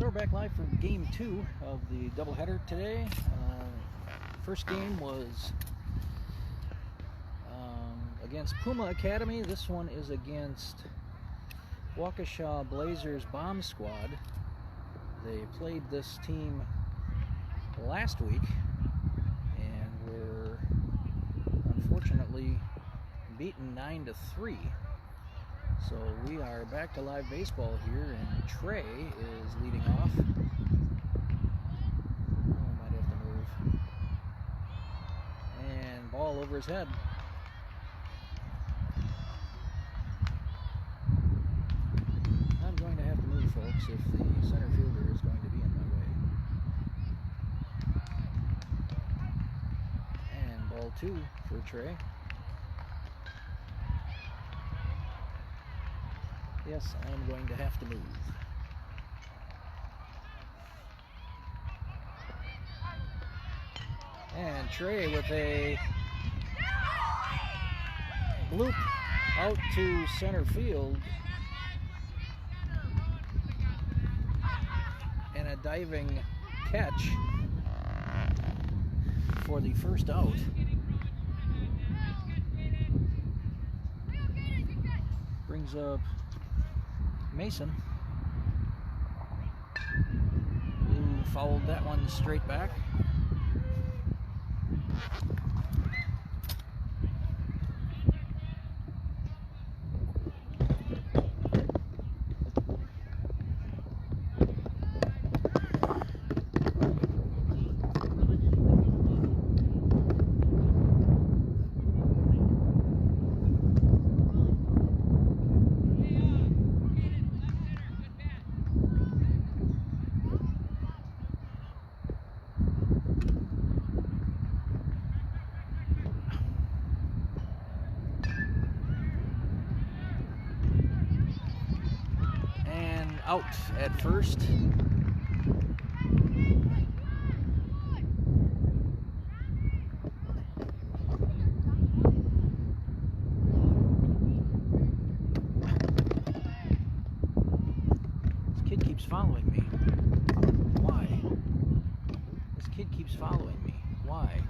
So we're back live for game 2 of the doubleheader today. First game was against Puma Academy. This one is against Waukesha Blazers Bomb Squad. They played this team last week and were unfortunately beaten 9-3. So we are back to live baseball here, and Trey is leading off. Oh, might have to move. And ball over his head. I'm going to have to move, folks, if the center fielder is going to be in my way. And ball 2 for Trey. Yes, I am going to have to move. And Trey with a bloop out to center field. And a diving catch for the first out. Brings up Mason, who fouled that one straight back. Out at first. This kid keeps following me. Why? This kid keeps following me. Why?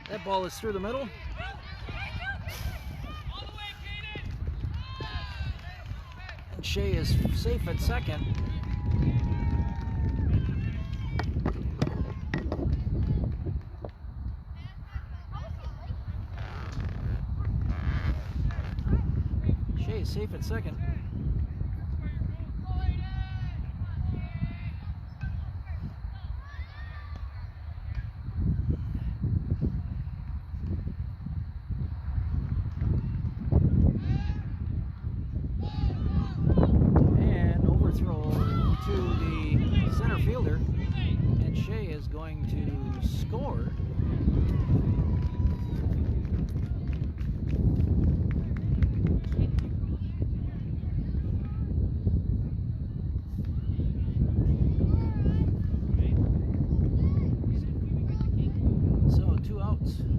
That ball is through the middle. And Shea is safe at second. Shea is safe at second. And Shea is going to score. So 2 outs. And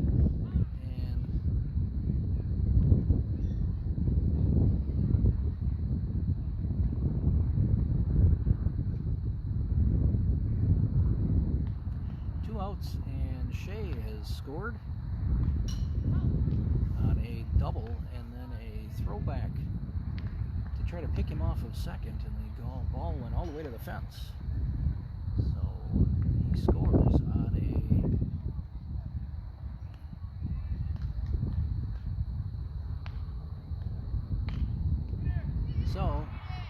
2 outs, and Shea has scored on a double and then a throwback to try to pick him off of second, and the ball went all the way to the fence. So he scores on a so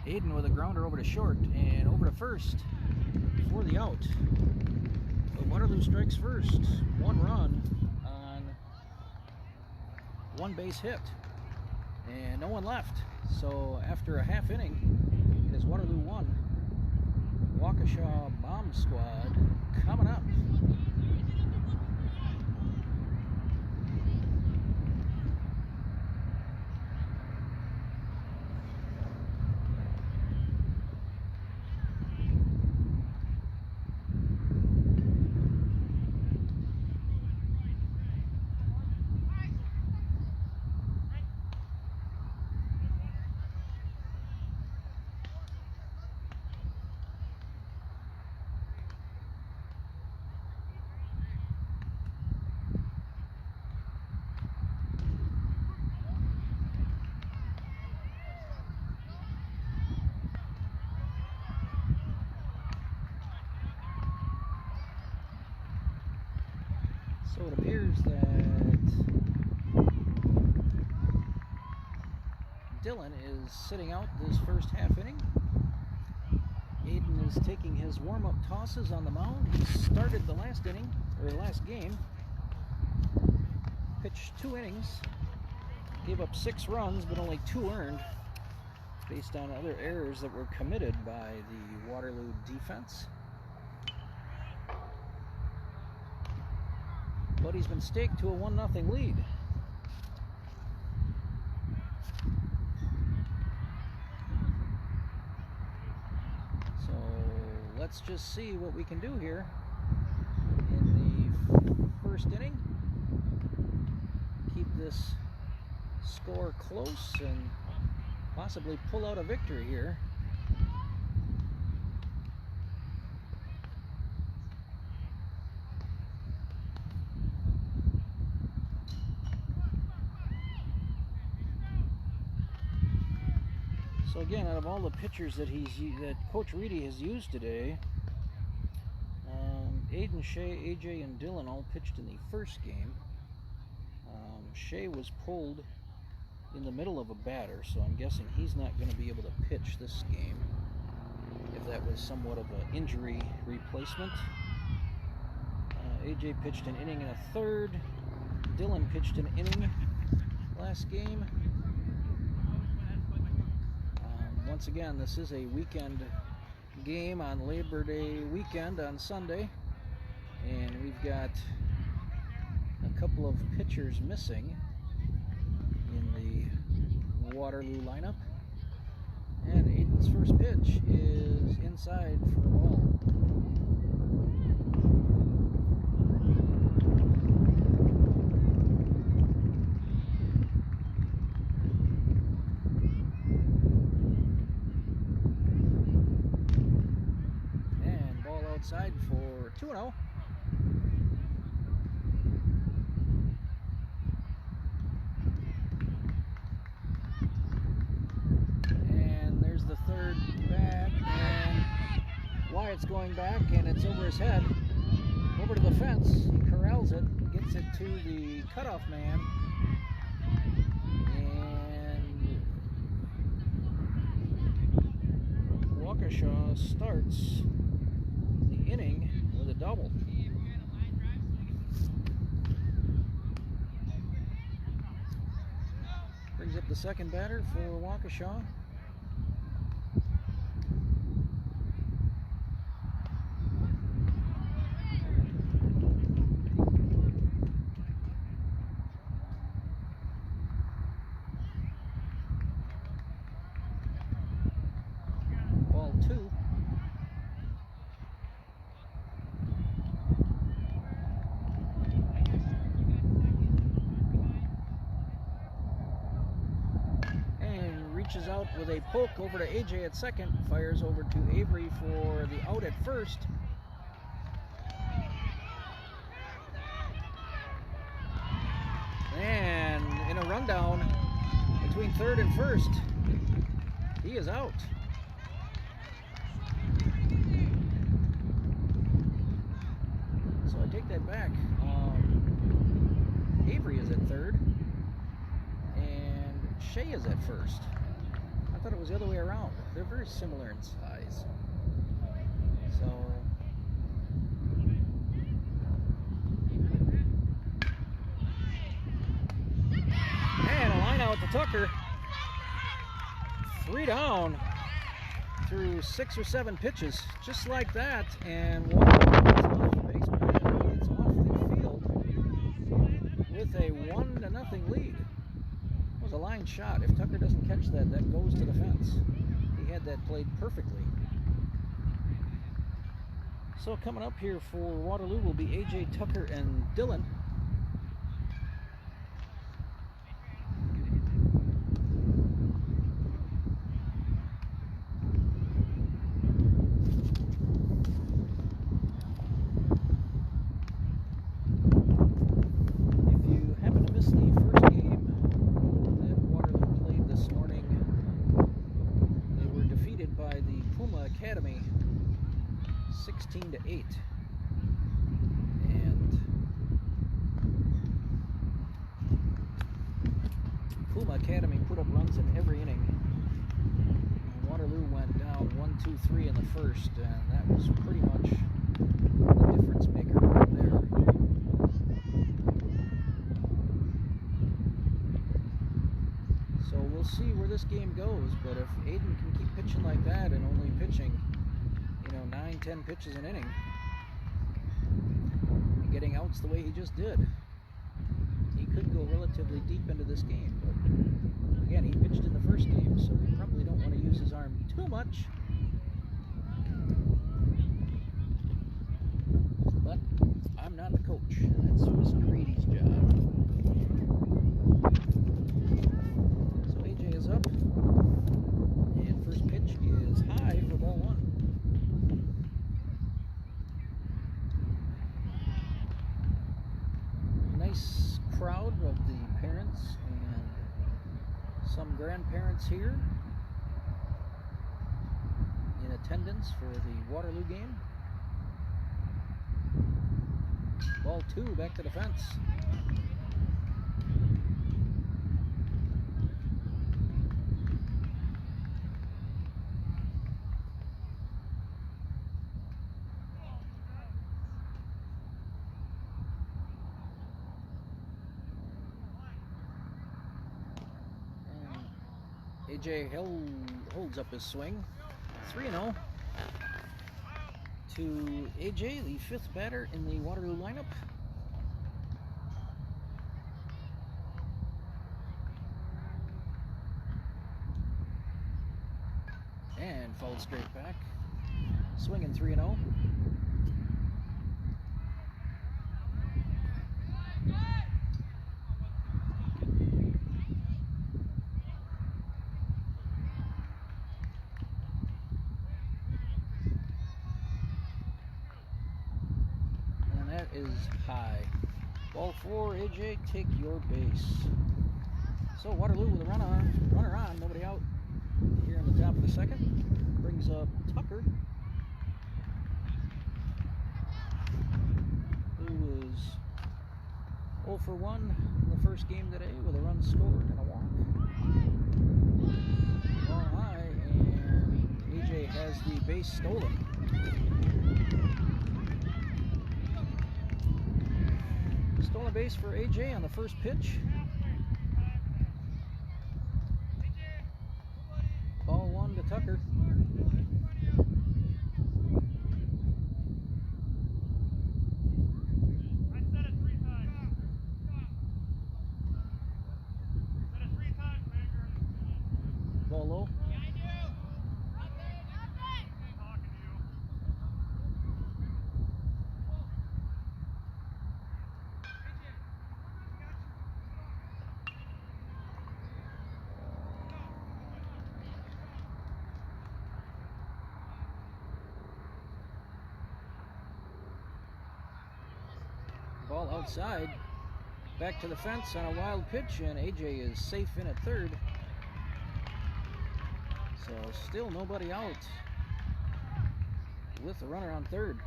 Aiden with a grounder over to short and over to first for the out. Waterloo strikes first. 1 run on 1 base hit. And no one left. So after a half inning, it is Waterloo 1. Waukesha Bomb Squad coming up. So it appears that Dylan is sitting out this first half inning. Aiden is taking his warm-up tosses on the mound. He started the last inning, or last game, pitched 2 innings, gave up 6 runs, but only 2 earned, based on other errors that were committed by the Waterloo defense. But he's been staked to a 1-0 lead. So let's just see what we can do here in the first inning. Keep this score close and possibly pull out a victory here. So again, out of all the pitchers that Coach Reedy has used today, Aiden, Shea, AJ, and Dylan all pitched in the first game. Shea was pulled in the middle of a batter, so I'm guessing he's not going to be able to pitch this game, if that was somewhat of an injury replacement. AJ pitched an inning and a third. Dylan pitched an inning last game. Once again, this is a weekend game on Labor Day weekend on Sunday, and we've got a couple of pitchers missing in the Waterloo lineup. And Aiden's first pitch is inside for a ball. Outside for 2-0. And there's the third bat, and Wyatt's going back, and it's over his head, over to the fence. He corrals it, gets it to the cutoff man, and Waukesha starts inning with a double. Brings up the second batter for Waukesha. Ball 2. Reaches out with a poke over to AJ at second, fires over to Avery for the out at first. And in a rundown between third and first, he is out. So I take that back. Avery is at third, and Shea is at first. I thought it was the other way around. They're very similar in size. So out to Tucker. 3 down through 6 or 7 pitches, just like that, and Waterloo gets off the baseman and gets off the field with a 1-0 lead. It was a line shot. If Tucker doesn't catch that, that goes to the fence. He had that played perfectly. So coming up here for Waterloo will be AJ, Tucker, and Dylan. If you happen to miss the first game that Waterloo played this morning, they were defeated by the Puma Academy 16-8, and Puma Academy put up runs in every inning. And Waterloo went down 1-2-3 in the first, and that was pretty much the difference maker right there. So we'll see where this game goes, but if Aiden can keep pitching like that and only pitching 9-10 pitches an inning, and getting outs the way he just did, he could go relatively deep into this game. But again, he pitched in the first game, so we probably don't want to use his arm too much. But I'm not the coach. That's Mr. Greedy's job. So AJ is up, and first pitch is high for ball 1. Nice crowd of the parents and some grandparents here in attendance for the Waterloo game. Ball 2, back to the fence. AJ holds up his swing. 3-0 to AJ, the 5th batter in the Waterloo lineup. And fouled straight back. Swinging 3-0. Is high. Ball 4, AJ, take your base. So Waterloo with a runner on, nobody out here in the top of the second. Brings up Tucker, who was 0 for 1 in the first game today with a run scored and a walk. Ball high, and AJ has the base stolen. Stolen base for AJ on the first pitch. Ball 1 to Tucker. Ball low. Ball outside, back to the fence on a wild pitch, and AJ is safe in at third. So still nobody out with the runner on third.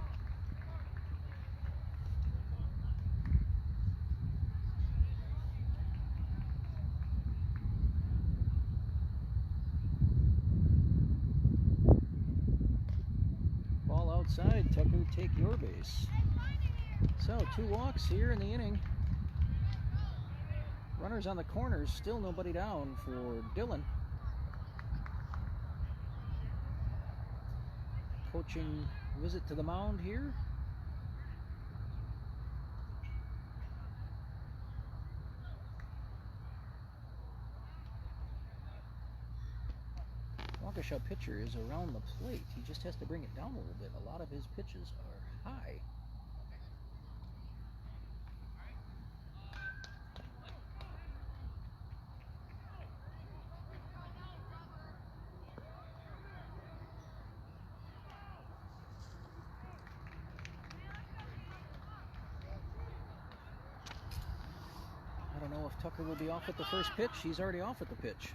Ball outside, Tucker, take your base. So 2 walks here in the inning. Runners on the corners, still nobody down for Dylan. Coaching visit to the mound here. Waukesha pitcher is around the plate. He just has to bring it down a little bit. A lot of his pitches are high. I don't know if Tucker will be off at the first pitch. He's already off at the pitch.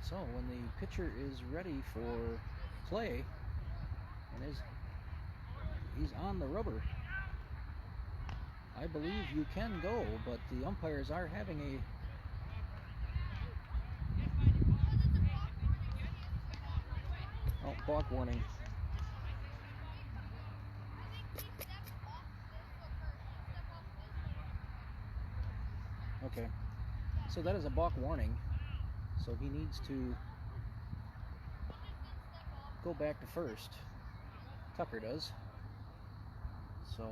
So when the pitcher is ready for play and he's on the rubber, I believe you can go, but the umpires are having balk warning. Okay, so that is a balk warning. So he needs to go back to first. Tucker does. So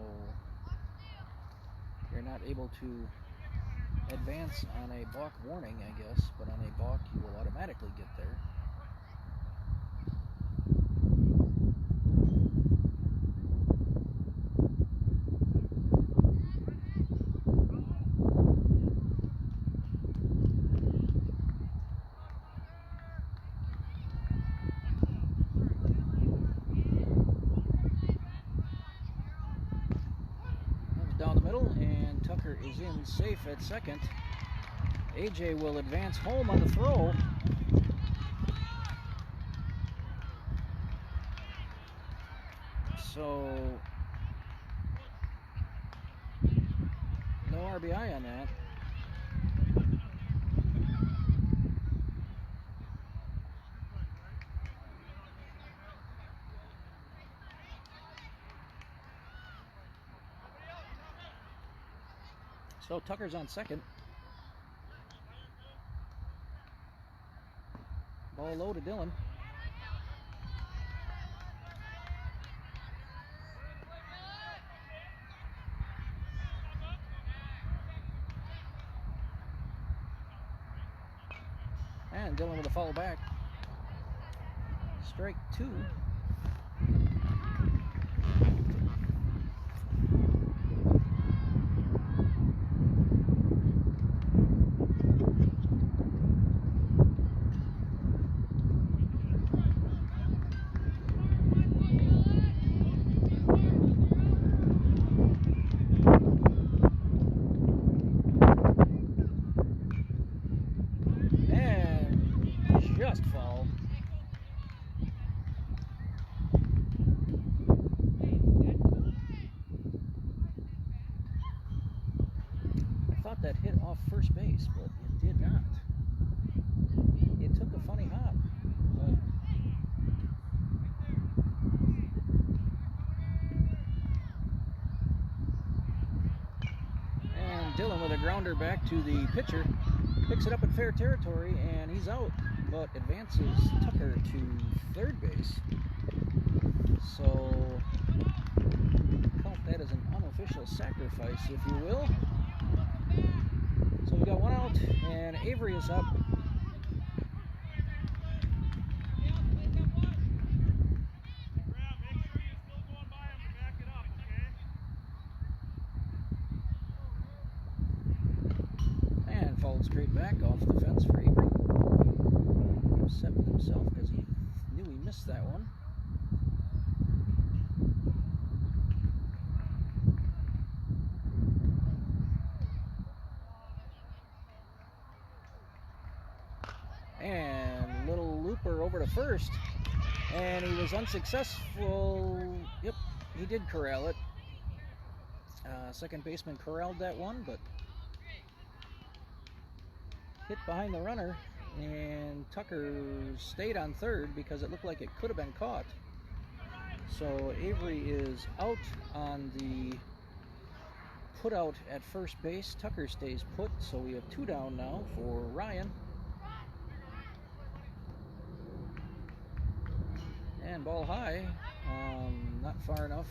you're not able to advance on a balk warning, I guess, but on a balk you will automatically get there. Down the middle, and Tucker is in safe at second. AJ will advance home on the throw. So no RBI on that. So Tucker's on second. Ball low to Dylan. And Dylan with a foul back. Strike two. Just foul. I thought that hit off first base, but it did not. It took a funny hop. And Dylan with a grounder back to the pitcher. Picks it up in fair territory, and he's out, but advances Tucker to third base. So count that as an unofficial sacrifice, if you will. So we got one out, and Avery is up. And followed straight back off the fence for Avery. Upset with himself because he knew he missed that one. And little looper over to first, and he was unsuccessful. Yep, he did corral it. Second baseman corralled that one, but hit behind the runner, and Tucker stayed on third because it looked like it could have been caught. So Avery is out on the put out at first base. Tucker stays put, so we have 2 down now for Ryan. And ball high, not far enough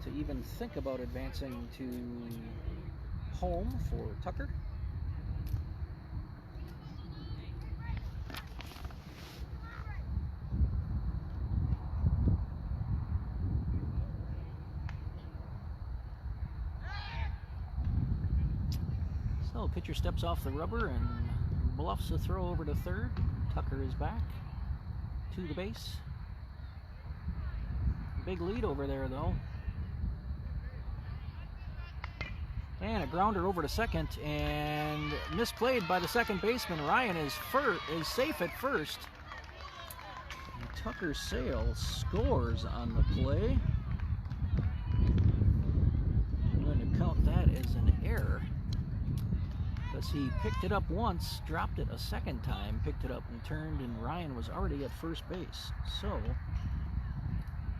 to even think about advancing to home for Tucker. So pitcher steps off the rubber and bluffs a throw over to third. Tucker is back to the base. Big lead over there though. And a grounder over to second, and misplayed by the second baseman. Ryan is safe at first. And Tucker Sale scores on the play. I'm going to count that as an error, because he picked it up once, dropped it a second time, picked it up and turned, and Ryan was already at first base. So,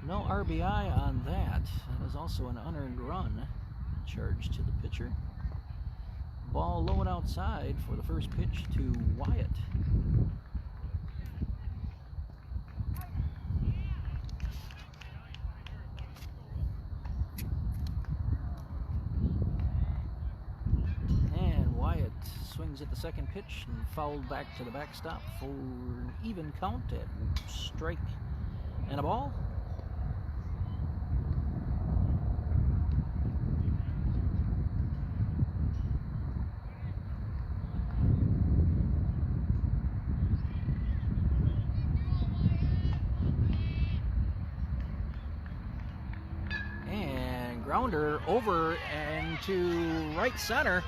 no RBI on that. That is also an unearned run charged to the pitcher. Ball low and outside for the first pitch to Wyatt. And Wyatt swings at the second pitch and fouled back to the backstop for an even count at strike and a ball. Grounder over and to right center.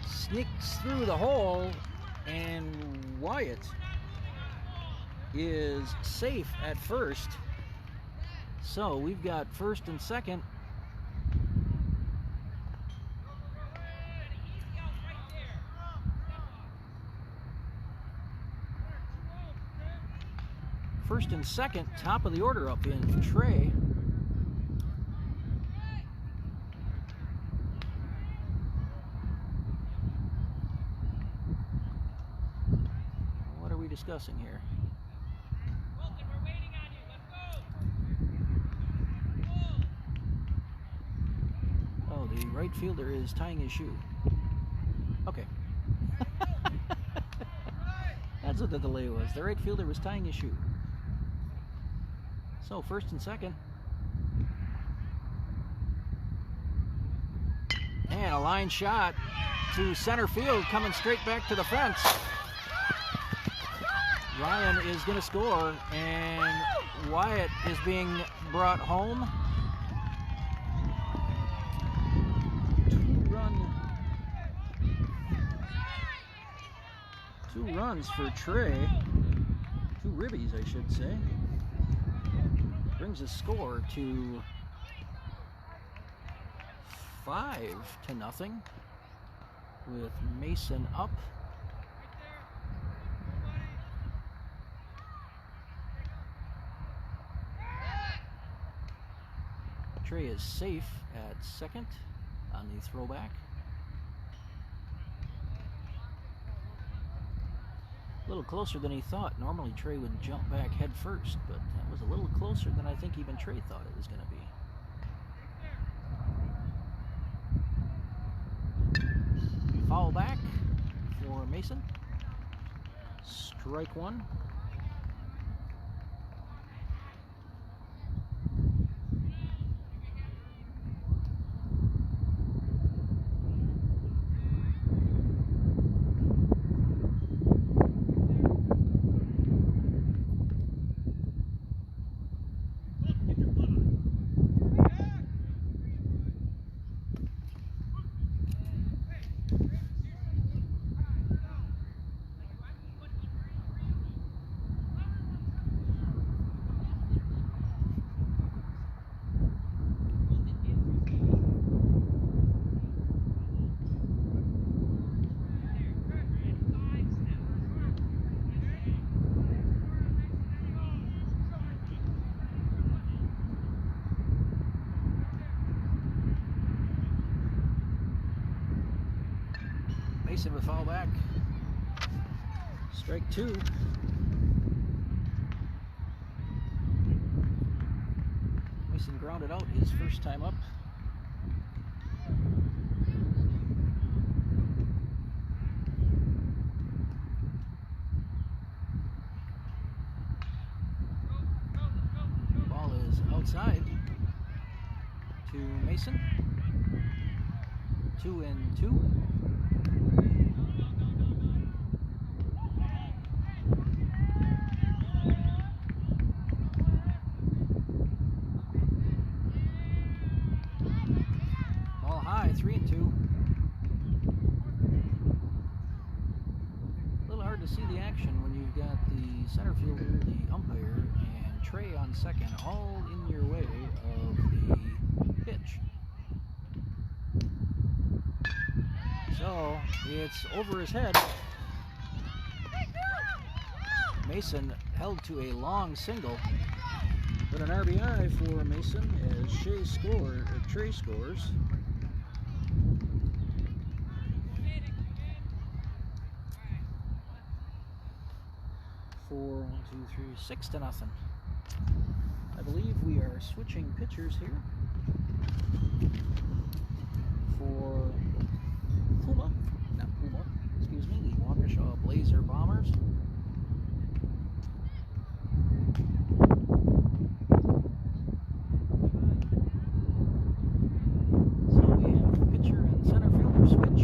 Sneaks through the hole, and Wyatt is safe at first. So we've got first and second. First and second, top of the order up in Trey. Discussing here. Wilson, we're waiting on you. Let's go. Oh, the right fielder is tying his shoe. Okay. That's what the delay was. The right fielder was tying his shoe. So first and second. And a line shot to center field, coming straight back to the fence. Ryan is going to score, and Wyatt is being brought home. 2 runs for Trey. 2 ribbies, I should say. Brings the score to 5-0 with Mason up. Trey is safe at second on the throwback. A little closer than he thought. Normally Trey would jump back head first, but that was a little closer than I think even Trey thought it was going to be. Foul back for Mason. Strike 1. Mason with foul back. Strike 2. Mason grounded out his first time up. Ball is outside to Mason. 2-2. Ball high, 3-2. A little hard to see the action when you've got the center fielder, the umpire, and Trey on second, all in your way of the pitch. So it's over his head. Mason held to a long single, but an RBI for Mason as Trey scores. For 6-0. I believe we are switching pitchers here for the Waukesha Blazer Bombers. So we have pitcher and center fielder switch.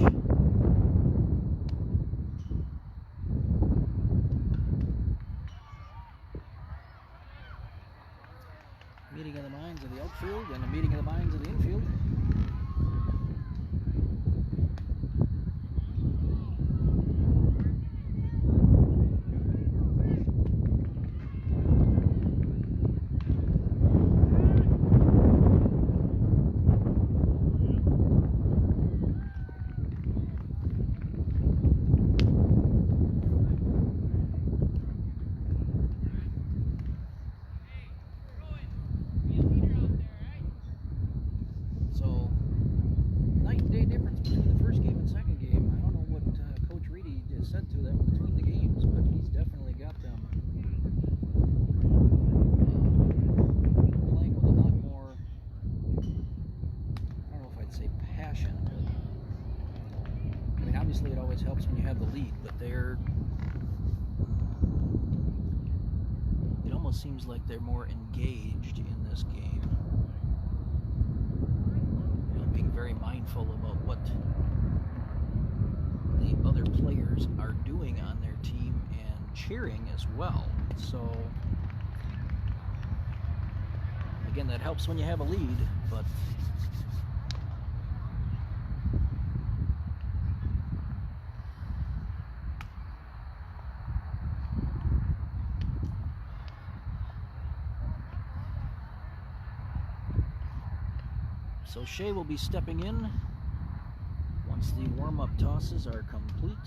Meeting of the minds of the outfield and a meeting of the minds of the infield. Said to them between the games, but he's definitely got them playing with a lot more, I don't know if I'd say passion. I mean, obviously it always helps when you have the lead, but it almost seems like they're more engaged in this game. You know, being very mindful about what the other players are doing on their team and cheering as well. So again, that helps when you have a lead, but so Shea will be stepping in once the warm-up tosses are complete.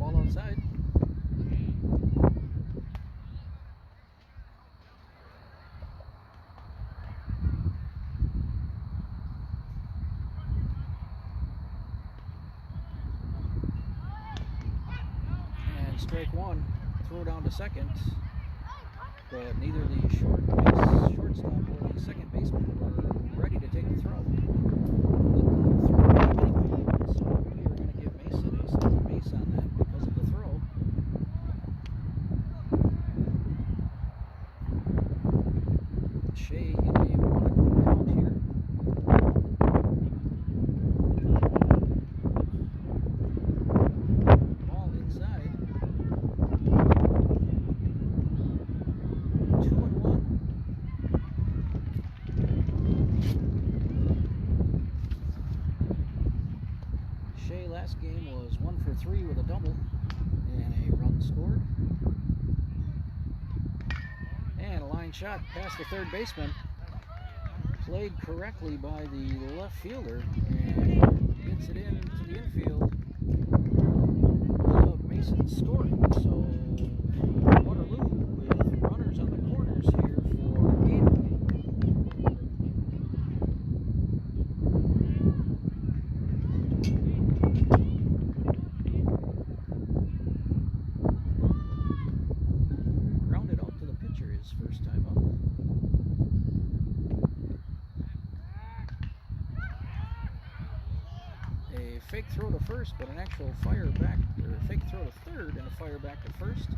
Outside. And strike 1, throw down to second, but neither the shortstop or the second baseman were ready to take the throw. So we are going to give Mason a stolen base on that because of the throw. Shea in a 1-1 count here. Ball inside. 2-1. 3 with a double and a run scored. And a line shot past the third baseman. Played correctly by the left fielder and gets it into the infield without Mason scoring. So Waterloo with runners on the corners here for Aiden. Grounded out to the pitcher his first time up. A fake throw to first, but an actual fire back, or a fake throw to third and a fire back to first.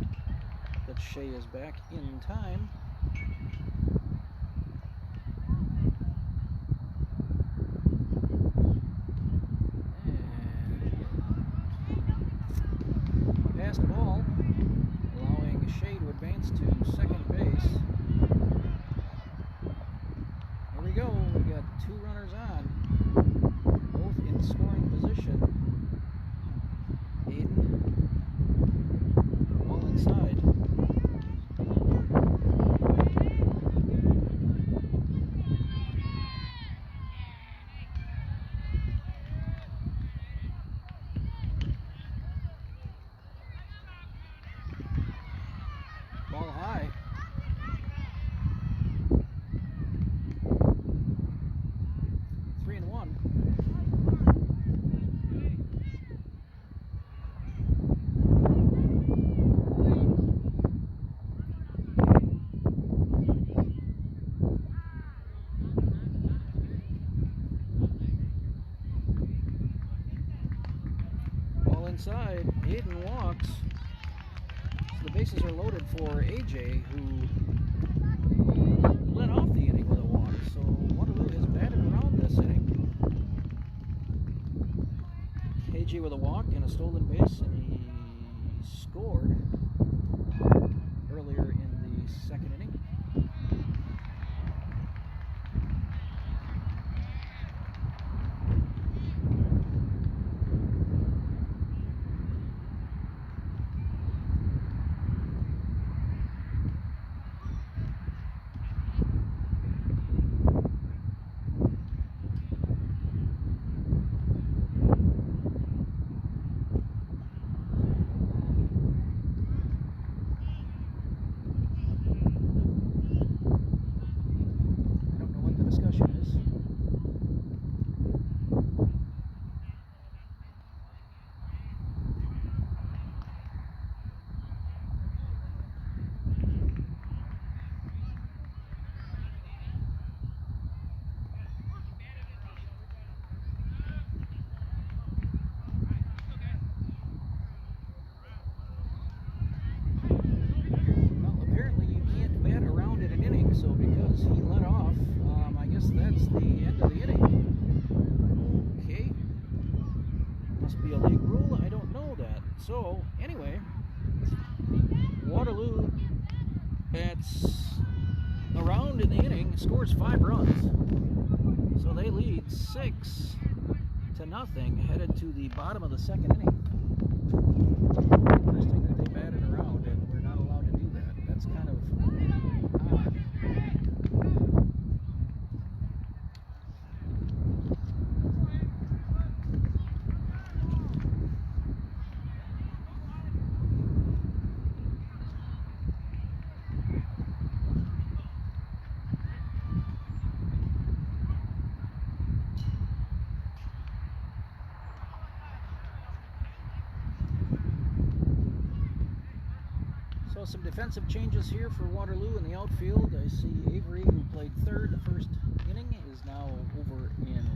But Shea is back in time. And passed ball, allowing Shea to advance to second base. Here we go, we got 2 runners on, both in scoring position. Aiden, ball inside. Ball high. Three and one. Ball inside. Aiden walks. So the bases are loaded for AJ, who led off the inning with a walk. So Waterloo has batted around this inning. AJ with a walk and a stolen base, and he scored earlier in the second inning. Discussion is. Well, apparently you can't bat around in an inning, so because he let off, I guess that's the end of the inning. Okay. Must be a league rule. I don't know that. So, anyway, Waterloo bats around in the inning, scores 5 runs. So they lead 6-0, headed to the bottom of the second inning. Interesting that they batted around and we're not allowed to do that. That's kind of odd. So some defensive changes here for Waterloo in the outfield. I see Avery, who played third the first inning, is now over in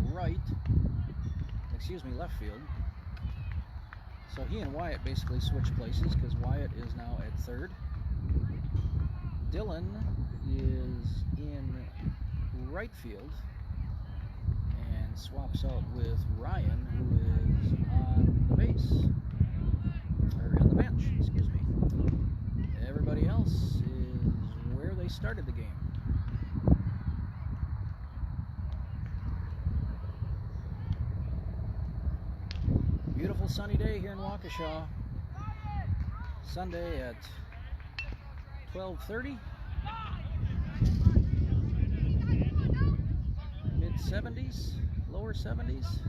left field. So he and Wyatt basically switched places because Wyatt is now at third. Dylan is in right field and swaps out with Ryan, who is on the base, or on the bench, excuse me. Everybody else is where they started the game. Beautiful sunny day. day here in Waukesha. Sunday at 12:30. Mid 70s, lower 70s.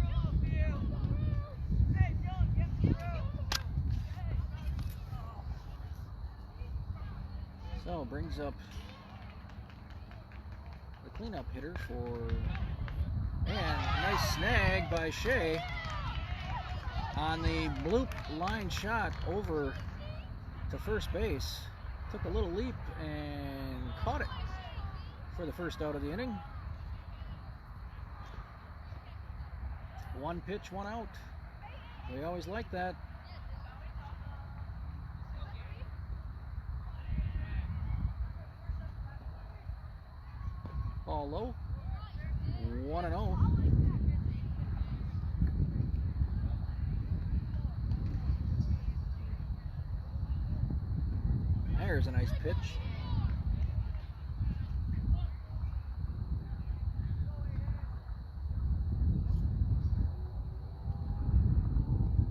So brings up the cleanup hitter for, and a nice snag by Shea on the bloop line shot over to first base. Took a little leap and caught it for the first out of the inning. One pitch, one out. We always like that. Ball low. 1-0. There's a nice pitch.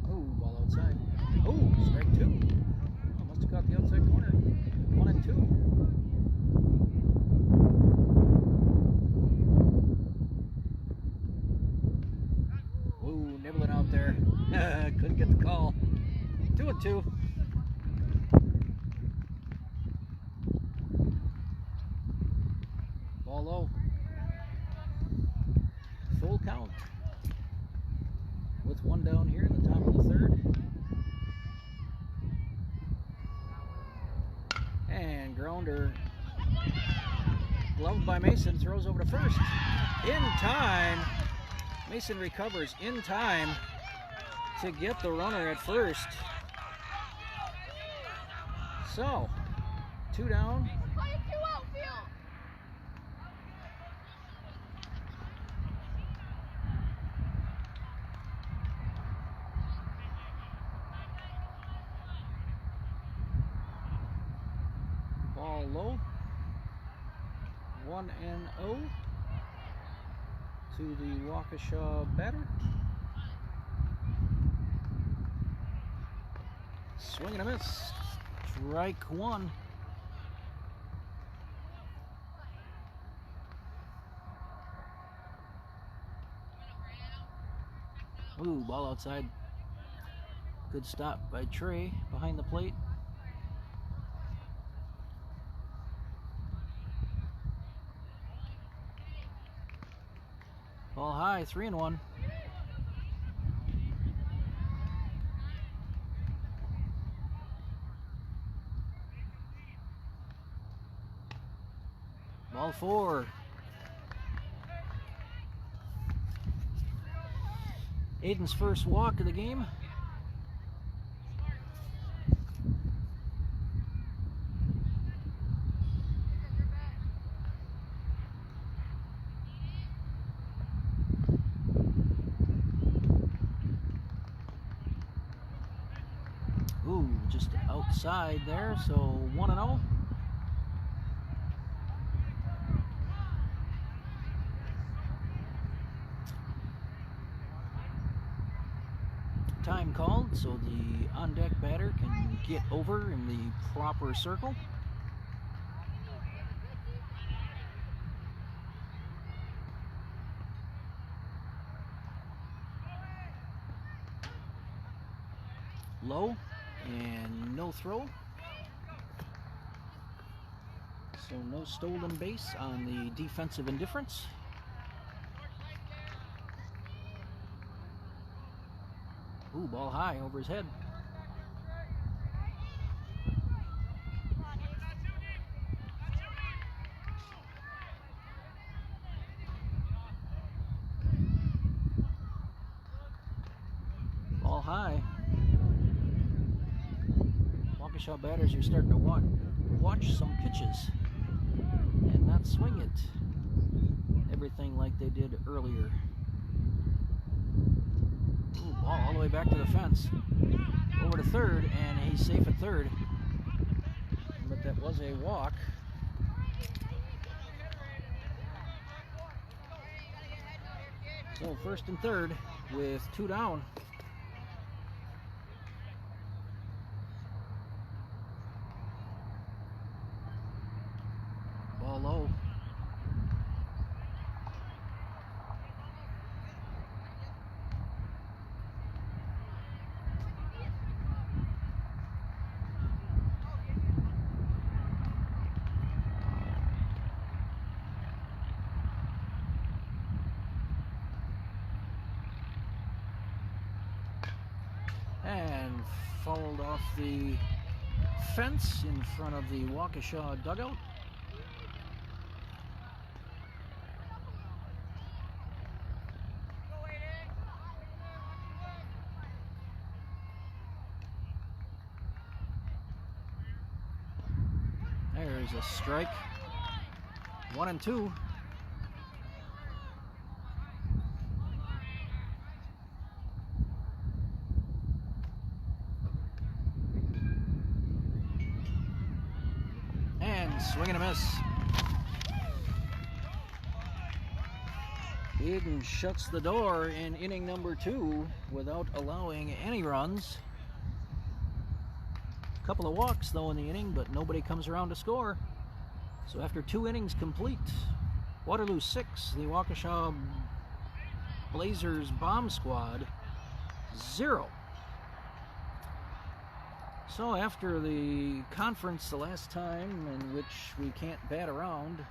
Oh, ball outside. Oh, strike two. Oh, must have caught the outside corner. 1-2. Ooh, nibbling out there. Couldn't get the call. 2-2. Ball low. Full count. With one down here in the top of the third. And grounder. Gloved by Mason. Throws over to first. In time. Mason recovers in time to get the runner at first. So, 2 down. Ball low. 1-0 to the Waukesha batter. Swing and a miss. Strike one. Ooh, ball outside. Good stop by Trey behind the plate. Ball high, 3-1. Ball 4. Aiden's first walk of the game. Ooh, just outside there, so 1-0. Time called, so the on-deck batter can get over in the proper circle. Low and no throw. So no stolen base on the defensive indifference. Ooh, ball high over his head. Ball high. Waukesha batters are starting to watch some pitches and not swing it everything like they did earlier. Ooh, ball all the way back to the fence. Over to third, and he's safe at third. But that was a walk. So first and third with 2 down. low. And fouled off the fence in front of the Waukesha dugout. There's a strike. 1-2. And swing and a miss. Eden shuts the door in inning number 2 without allowing any runs. A couple of walks though in the inning, but nobody comes around to score. So after 2 innings complete, Waterloo 6, the Waukesha Blazers Bomb Squad 0. So after the conference the last time, in which we can't bat around,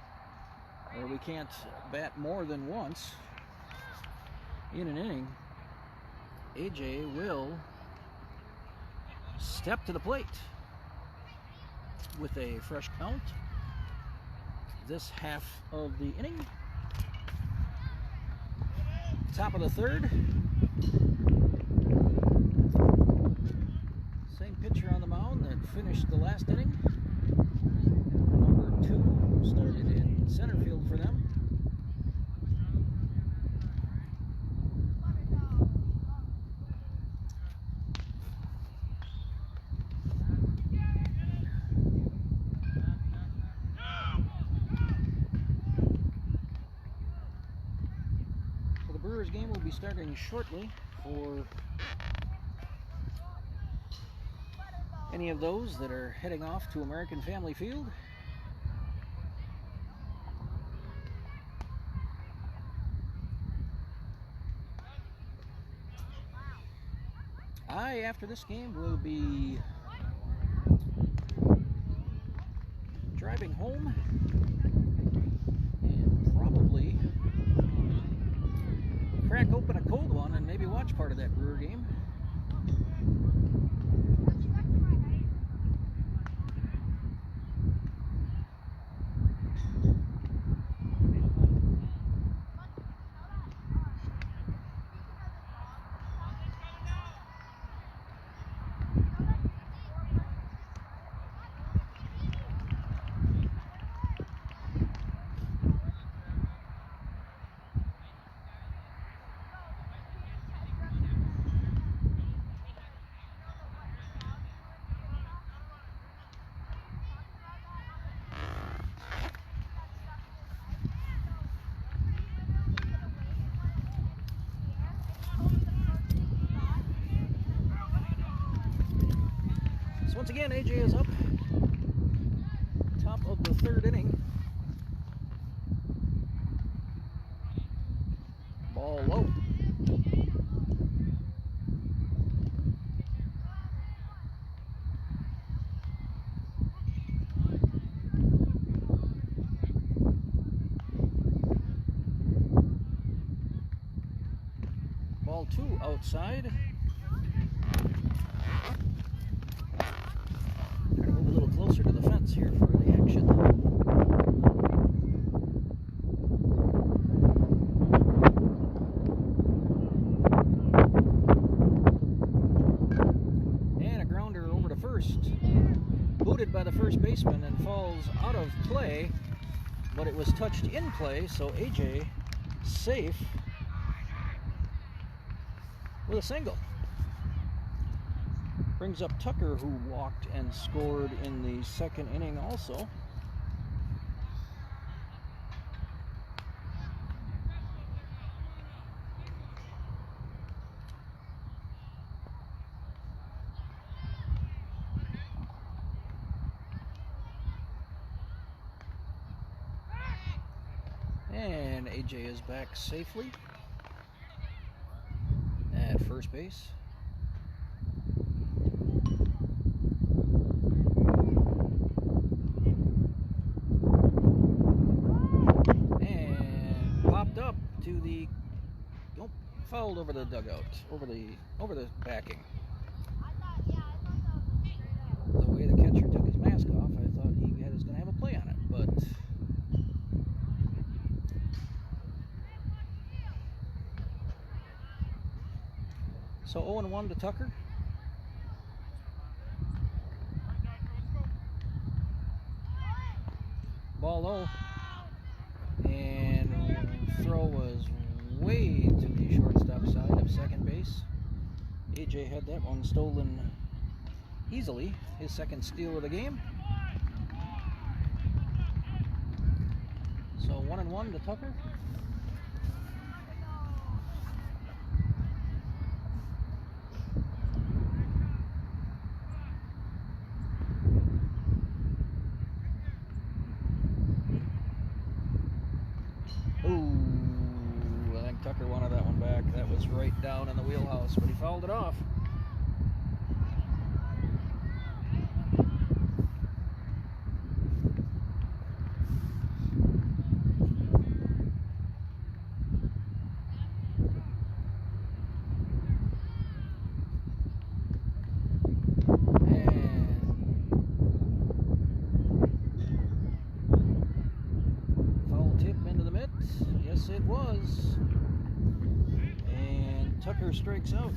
or we can't bat more than once in an inning, AJ will step to the plate with a fresh count this half of the inning. Top of the 3rd. Same pitcher on the mound that finished the last inning. Number 2 started in center field for them. So the Brewers game will be starting shortly for any of those that are heading off to American Family Field. I, after this game, will be driving home and probably crack open a cold one and maybe watch part of that Brewer game. So once again, AJ is up. Top of the 3rd inning. Ball low. Ball 2 outside. Trying to move a little closer to the fence here for the action. And a grounder over to first. Booted by the first baseman and falls out of play, but it was touched in play, so AJ safe with a single. Brings up Tucker, who walked and scored in the 2nd inning also. AJ is back safely at first base. And popped up to the, nope, fouled over the dugout, over the backing. The way the catcher took his mask off, I thought he was going to have a play on it, but so 0-1 to Tucker. Ball low, and throw was way to the shortstop side of second base. AJ had that one stolen easily, his second steal of the game. So 1-1 to Tucker. Ooh, I think Tucker wanted that one back. That was right down in the wheelhouse, but he fouled it off. Yes, it was. And Tucker strikes out.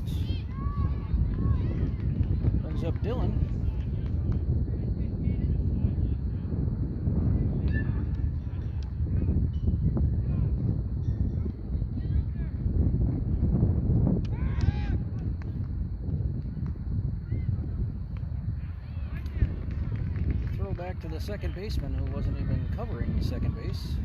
Brings up Dylan. Throw back to the second baseman who wasn't even covering second base.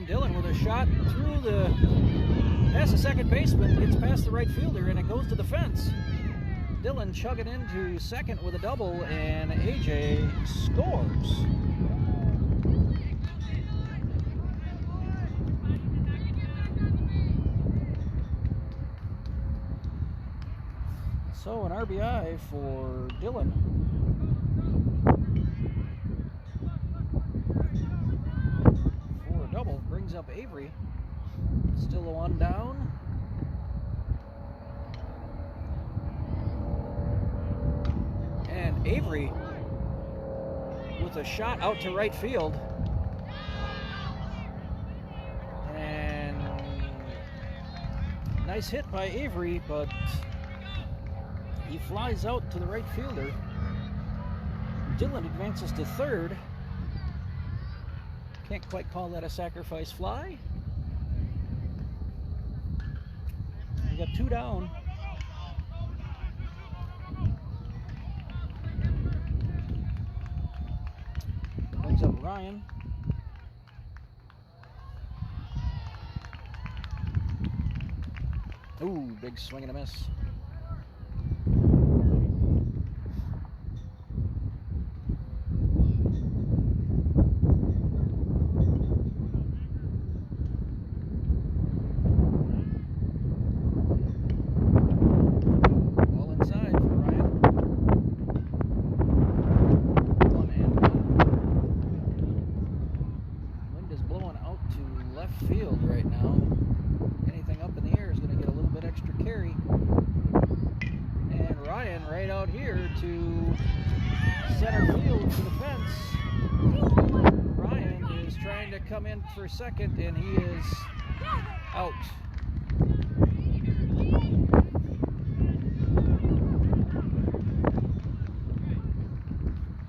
Dylan with a shot through past the second baseman, gets past the right fielder, and it goes to the fence. Dylan chugging into second with a double, and AJ scores. So an RBI for Dylan. Double brings up Avery. Still a one down. And Avery with a shot out to right field. And nice hit by Avery, but he flies out to the right fielder. Dylan advances to third. Can't quite call that a sacrifice fly. We got two down. Brings up Ryan. Ooh, big swing and a miss. Field right now. Anything up in the air is going to get a little bit extra carry. And Ryan right out here to center field to the fence. Ryan is trying to come in for second, and he is out.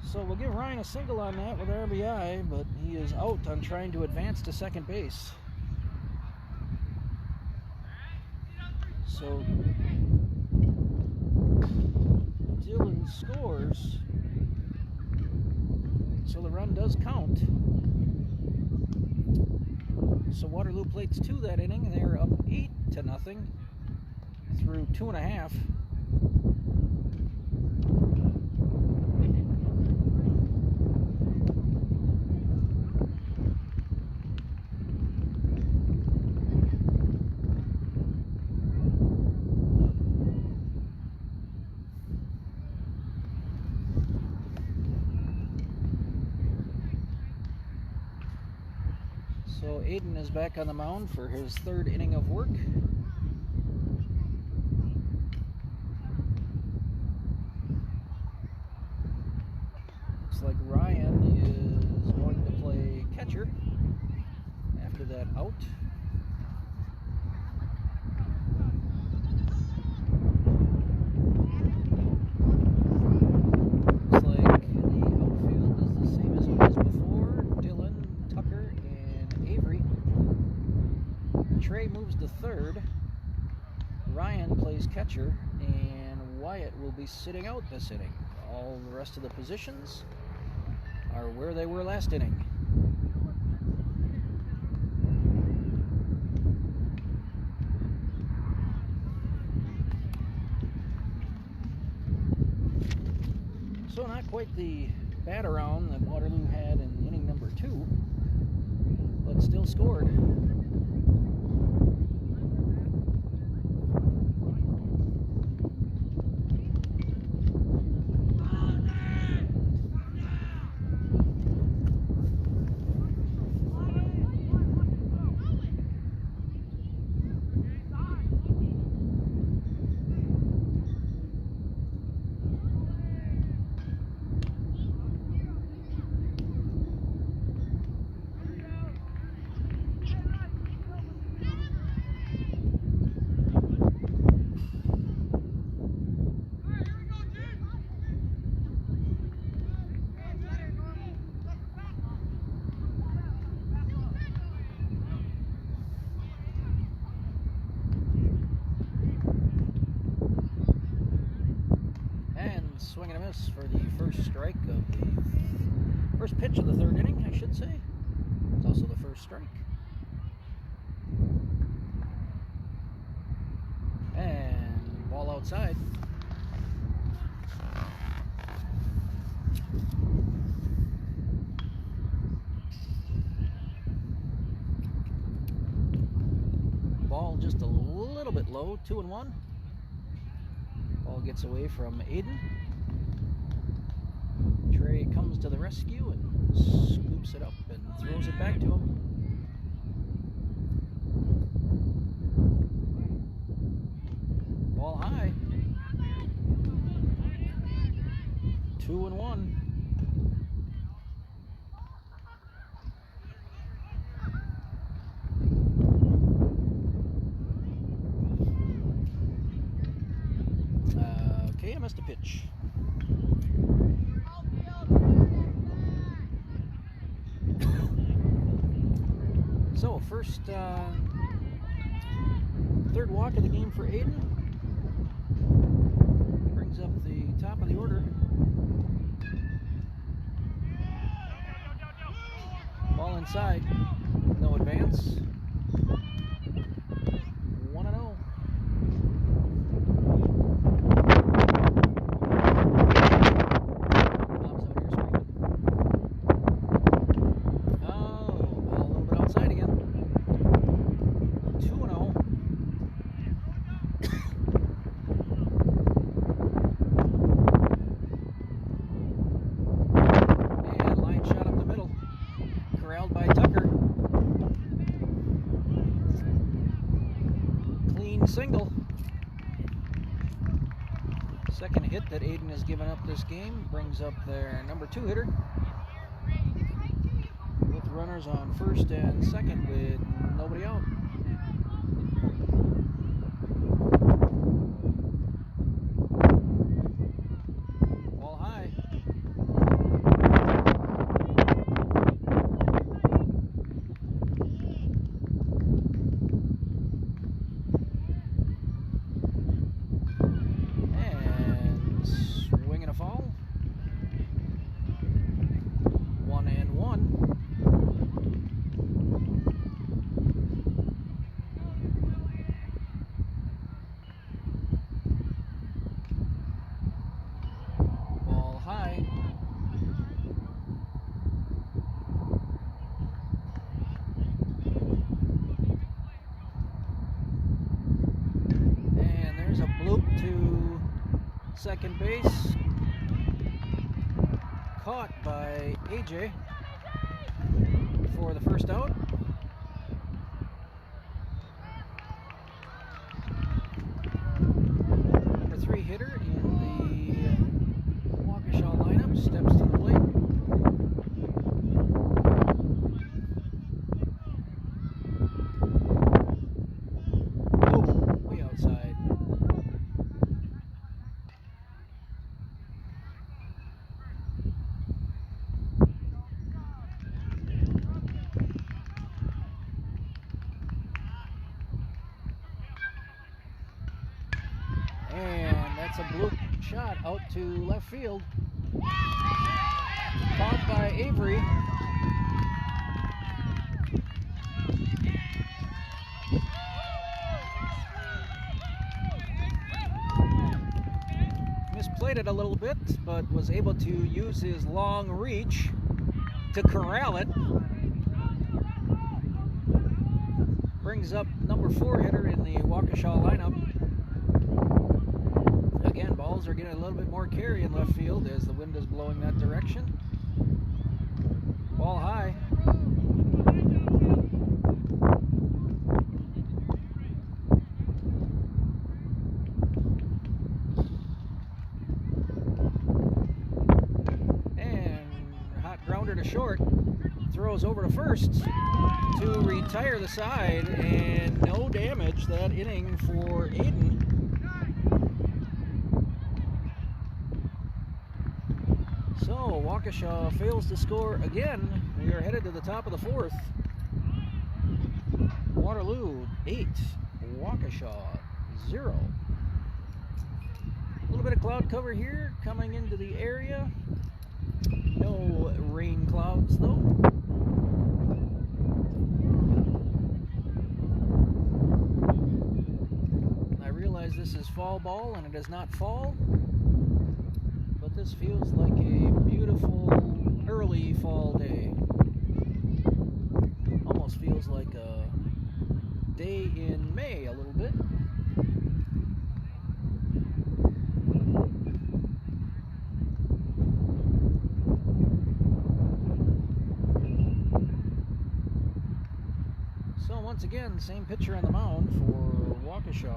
So we'll give Ryan a single on that with RBI, but he is out on trying to advance to second base. So Dylan scores. So the run does count. So Waterloo plates 2 that inning, and they're up 8-0 through 2.5. So Aiden is back on the mound for his third inning of work. Looks like Ryan is going to play catcher after that out. Looks like the outfield is the same as it was before. Dylan, Tucker, and Avery. Trey moves to third. Ryan plays catcher, and Wyatt will be sitting out this inning. All the rest of the positions are where they were last inning. So not quite the bat around that Waterloo had in inning number 2, but still scored. Swing and a miss for the first strike of the first pitch of the third inning, I should say. It's also the first strike. And ball outside. Ball just a little bit low, 2-1. Ball gets away from Aiden. Trey comes to the rescue and scoops it up and throws it back to him. Ball high. 2-1. Okay, I missed a pitch. So first, third walk of the game for Aiden. Brings up the top of the order. Ball inside, no advance. 1-0. By Tucker. Clean single. Second hit that Aiden has given up this game brings up their number 2 hitter. With runners on first and second with nobody out. Ball high. Second base, caught by AJ for the first out. That's a bloop shot out to left field. Caught by Avery. Misplayed it a little bit, but was able to use his long reach to corral it. Brings up number 4 hitter in the Waukesha lineup. Again, balls are getting a little bit more carry in left field as the wind is blowing that direction. Ball high. Grounder to short, throws over to first to retire the side, and no damage that inning for Aiden. So Waukesha fails to score again. We are headed to the top of the 4th. Waterloo 8, Waukesha 0. A little bit of cloud cover here coming into the area. No rain clouds though. I realize this is fall ball and it is not fall, but this feels like a beautiful early fall day. Almost feels like a day in May a little bit. So once again, same pitcher on the mound for Waukesha.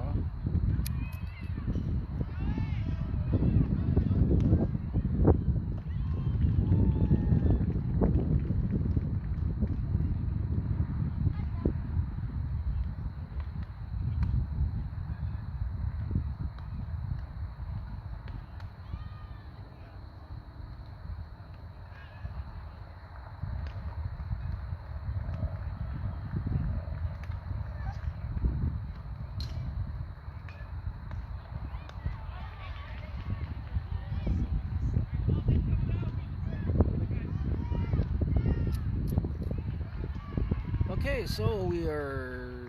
Okay, so we are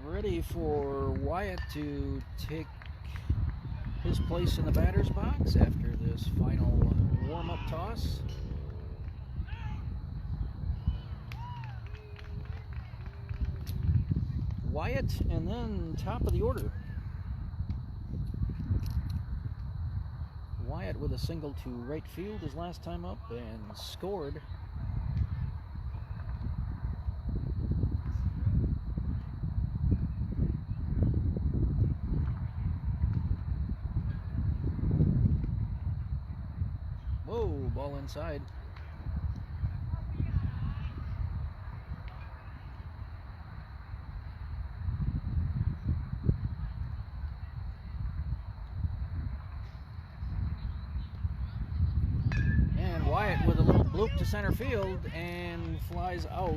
ready for Wyatt to take his place in the batter's box after this final warm-up toss. Wyatt, and then top of the order. Wyatt with a single to right field his last time up and scored. Whoa, ball inside. And Wyatt with a little bloop to center field and flies out.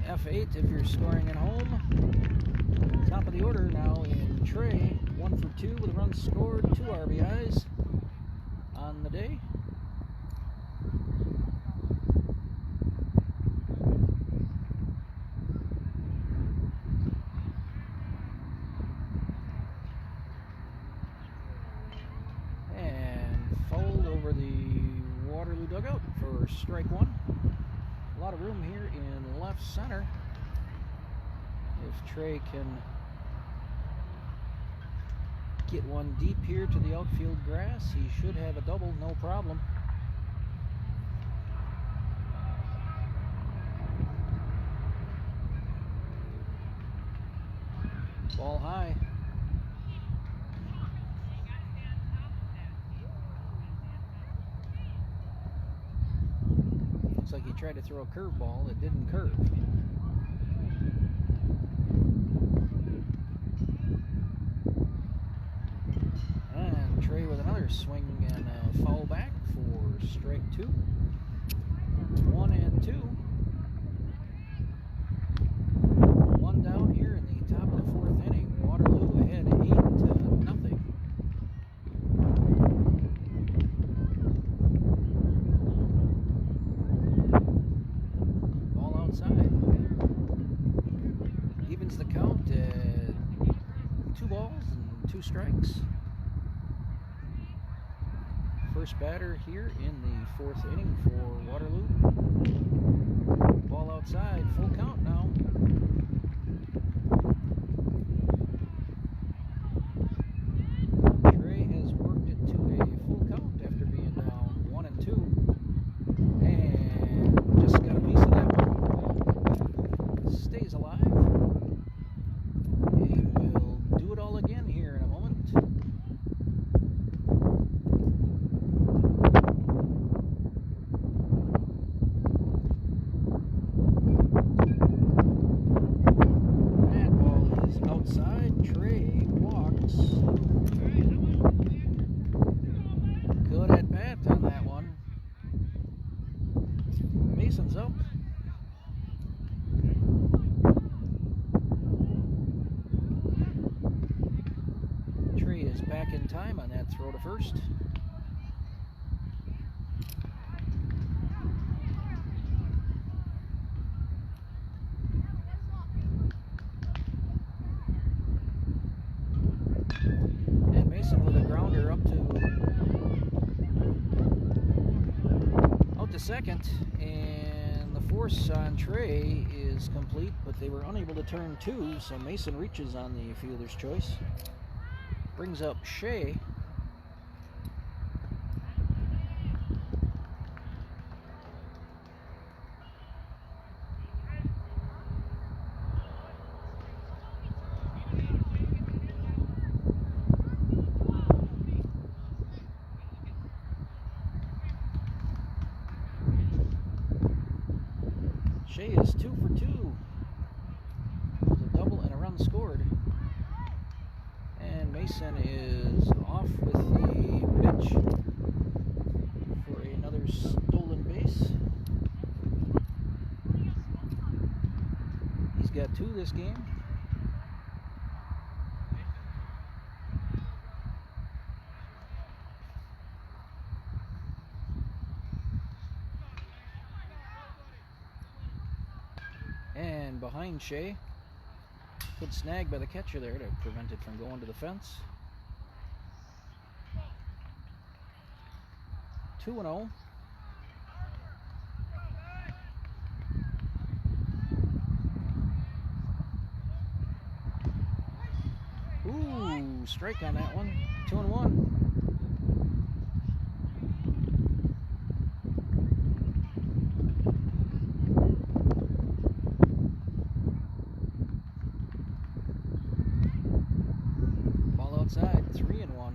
F8 if you're scoring at home. Top of the order now in Trey. 1 for 2 with a run scored, 2 RBIs on the day. And fouled over the Waterloo dugout for strike 1. A lot of room here in left center. If Trey can get one deep here to the outfield grass, he should have a double, no problem. Ball high. Looks like he tried to throw a curveball that didn't curve. And Trey with another swing and a foul back for strike 2. 1 and 2. 1 down here in the top of the 4th inning. Waterloo ahead 8 outside. Evens the count at 2 balls and 2 strikes. First batter here in the 4th inning for Waterloo. Ball outside, full count now. Trey has worked it to a full count after being down 1-2. And just got a piece of that one. Stays alive. And we'll do it all again here in a moment. Outside, Trey walks. Good at bat on that one. Mason's up. Trey is back in time on that throw to first. With a grounder up to second, and the force on Trey is complete, but they were unable to turn 2, so Mason reaches on the fielder's choice. Brings up Shea. Shea is 2 for 2 with a double and a run scored. And Mason is off with the pitch for another stolen base. He's got 2 this game. And behind Shea, good snag by the catcher there to prevent it from going to the fence. 2-0. Ooh, strike on that one. 2-1. Outside, 3-1.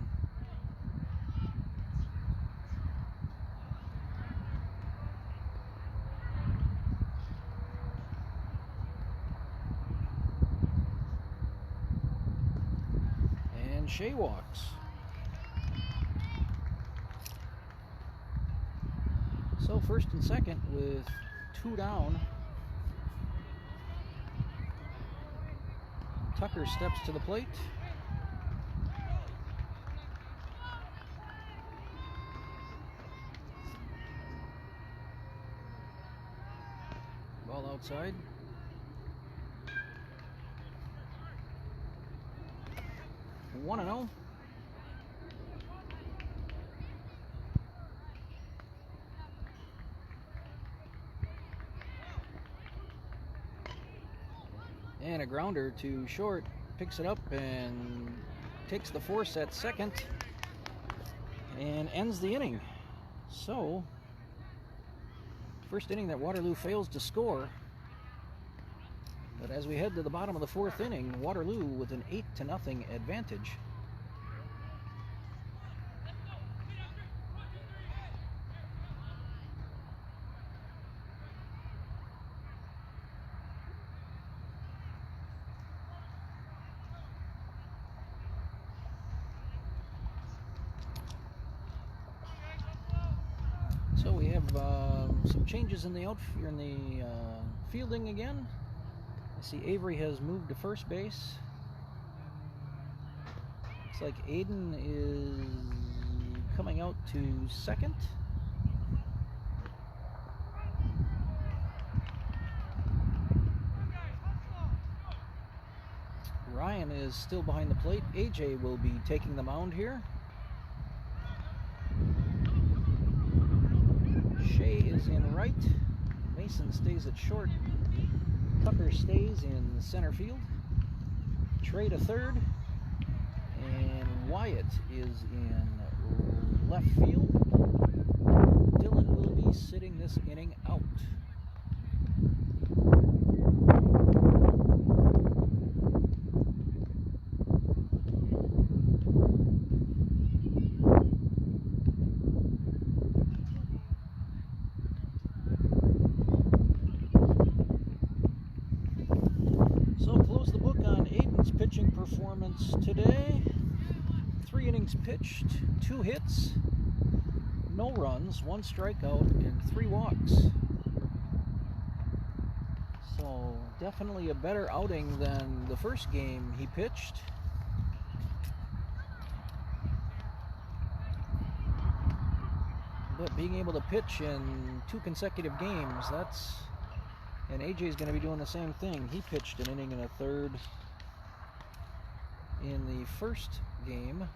And Shea walks. So first and second with 2 down. Tucker steps to the plate. Ball outside. 1-0. And a grounder to short. Picks it up and takes the force at second and ends the inning. So, first inning that Waterloo fails to score. But as we head to the bottom of the 4th inning, Waterloo with an 8-0 advantage. So we have some changes in the fielding again. I see Avery has moved to first base. Looks like Aiden is coming out to second. Ryan is still behind the plate. AJ will be taking the mound here. Shea is in right. Mason stays at short. Tucker stays in center field. Trey to third. And Wyatt is in left field. Dylan will be sitting this inning out. Pitching performance today. 3 innings pitched, 2 hits, no runs, 1 strikeout, and 3 walks. So definitely a better outing than the first game he pitched. But being able to pitch in 2 consecutive games, and AJ's going to be doing the same thing. He pitched an inning and a third in the first game.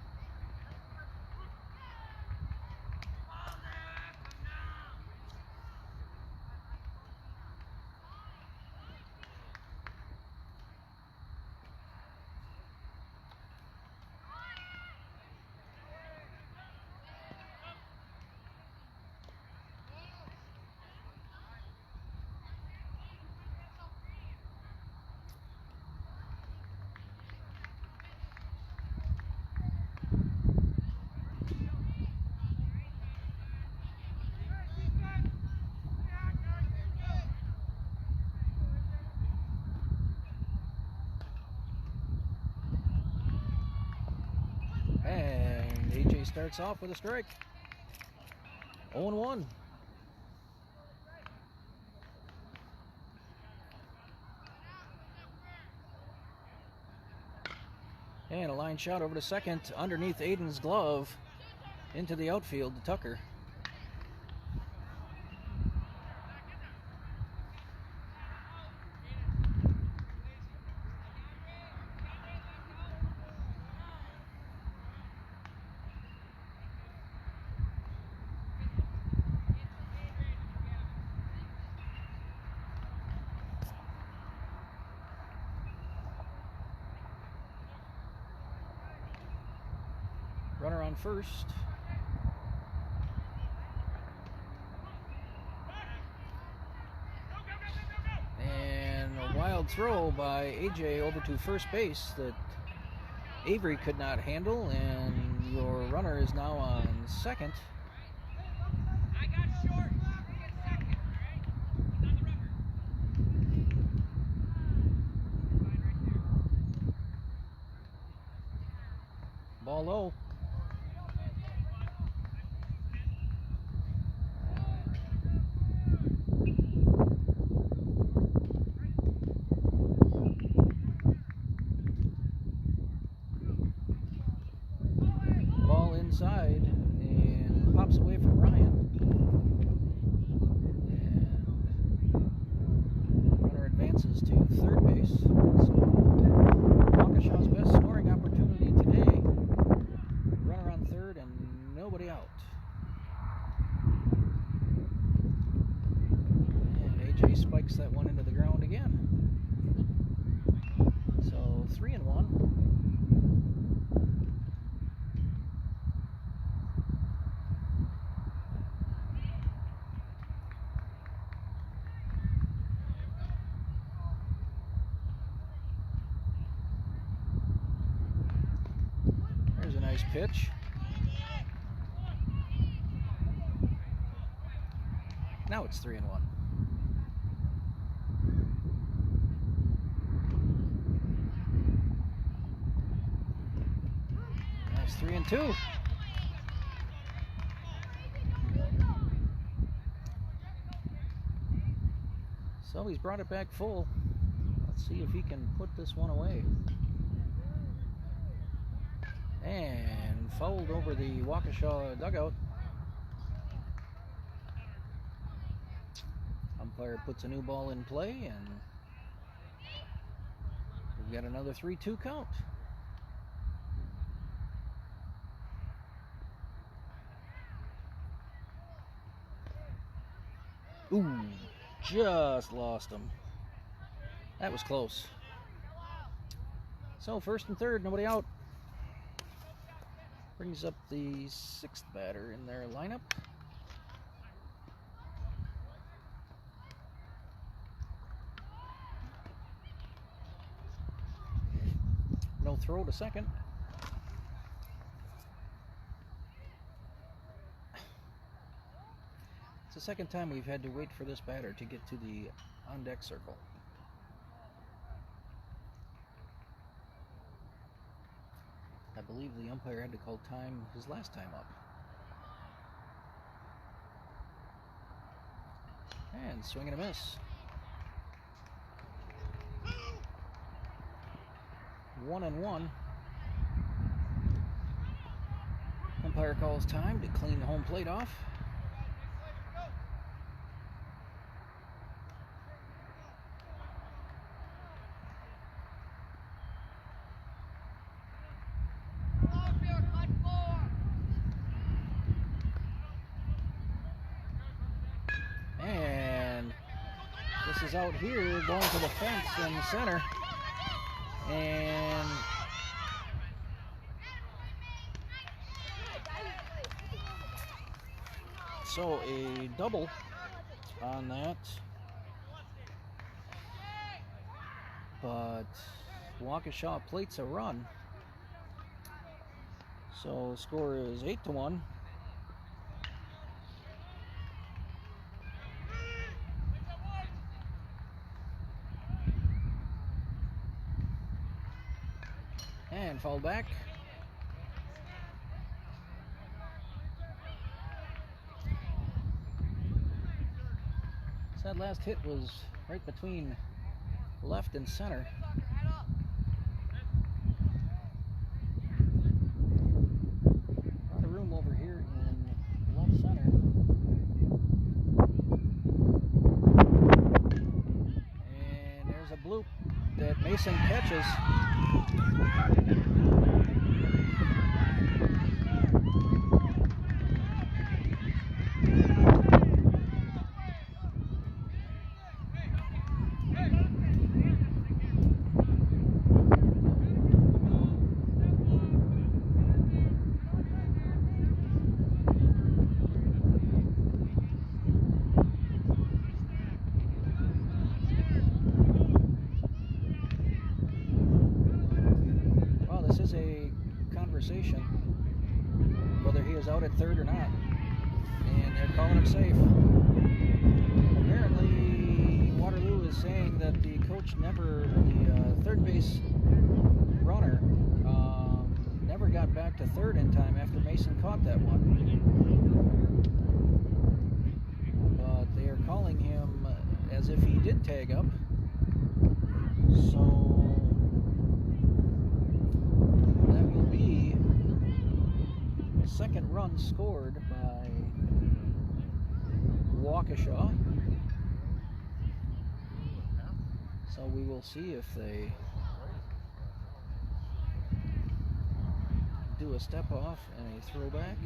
And AJ starts off with a strike. 0-1. And a line shot over to second, underneath Aiden's glove, into the outfield to Tucker. Runner on first. And a wild throw by AJ over to first base that Avery could not handle, and your runner is now on second. I got short. You get second, all right? He's on the rubber. Ball low. Ball inside and pops away from Ryan. And runner advances to third base. So Waukesha's best scoring opportunity today. Runner on third and nobody out. And AJ spikes that one into the ground again. So 3-1. There's a nice pitch. Now it's 3-1. That's 3-2. So he's brought it back full. Let's see if he can put this one away. And fouled over the Waukesha dugout. Umpire puts a new ball in play, and We got another 3-2 count. Ooh, just lost him. That was close. So 1st and 3rd, nobody out. Brings up the 6th batter in their lineup. No throw to second. It's the second time we've had to wait for this batter to get to the on-deck circle. I believe the umpire had to call time his last time up. And swing and a miss. 1-1. Umpire calls time to clean the home plate off. And this is out here going to the fence in the center. And so a double on that, but Waukesha plates a run. So the score is 8-1. And fouled back. So that last hit was right between left and center. A lot of room over here in left center. And there's a bloop that Mason catches. This is a conversation whether he is out at third or not, and they're calling him safe. Apparently Waterloo is saying that the coach never, the third base runner never got back to third in time after Mason caught that one, but they are calling him as if he did tag up. So second run scored by Waukesha. So we will see if they do a step off and a throwback.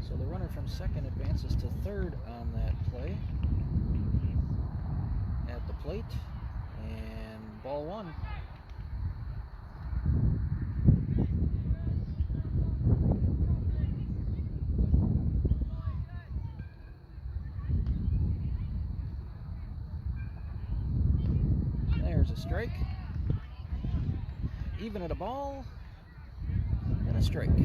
So the runner from second advances to third on that play at the plate, and ball one. There's a strike. Even at a ball and a strike.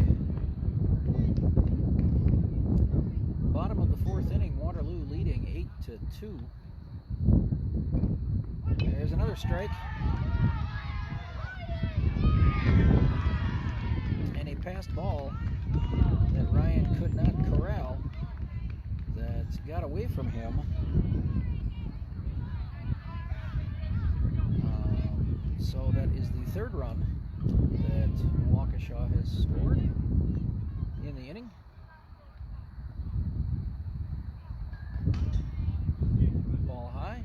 Bottom of the 4th inning, Waterloo leading 8-2. There's another strike. And a passed ball that Ryan could not corral, that's got away from him. So that is the third run that Waukesha has scored in the inning. Ball high.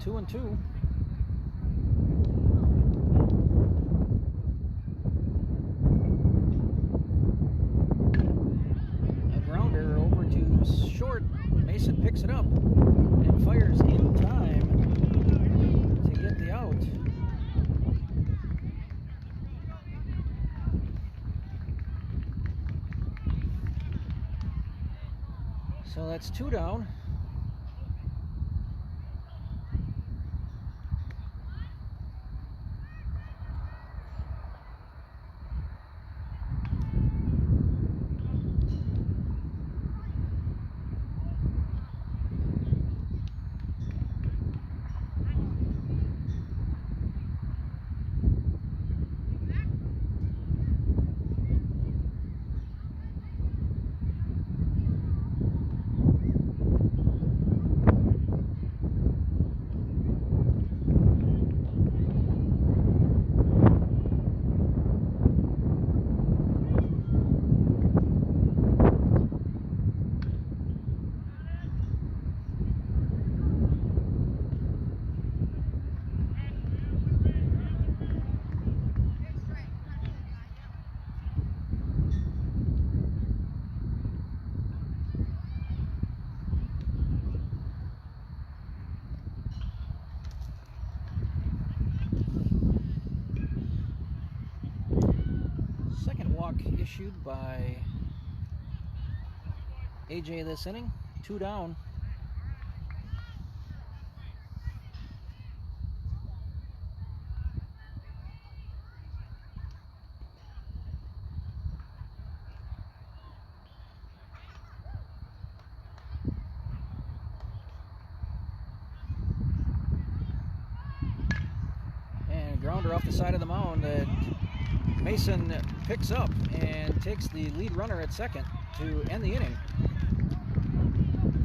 2-2. A grounder over to short. Mason picks it up and fires in time to get the out. So that's 2 down. Issued by AJ this inning. 2 down. And grounder off the side of the mound that Mason picks up and takes the lead runner at second to end the inning.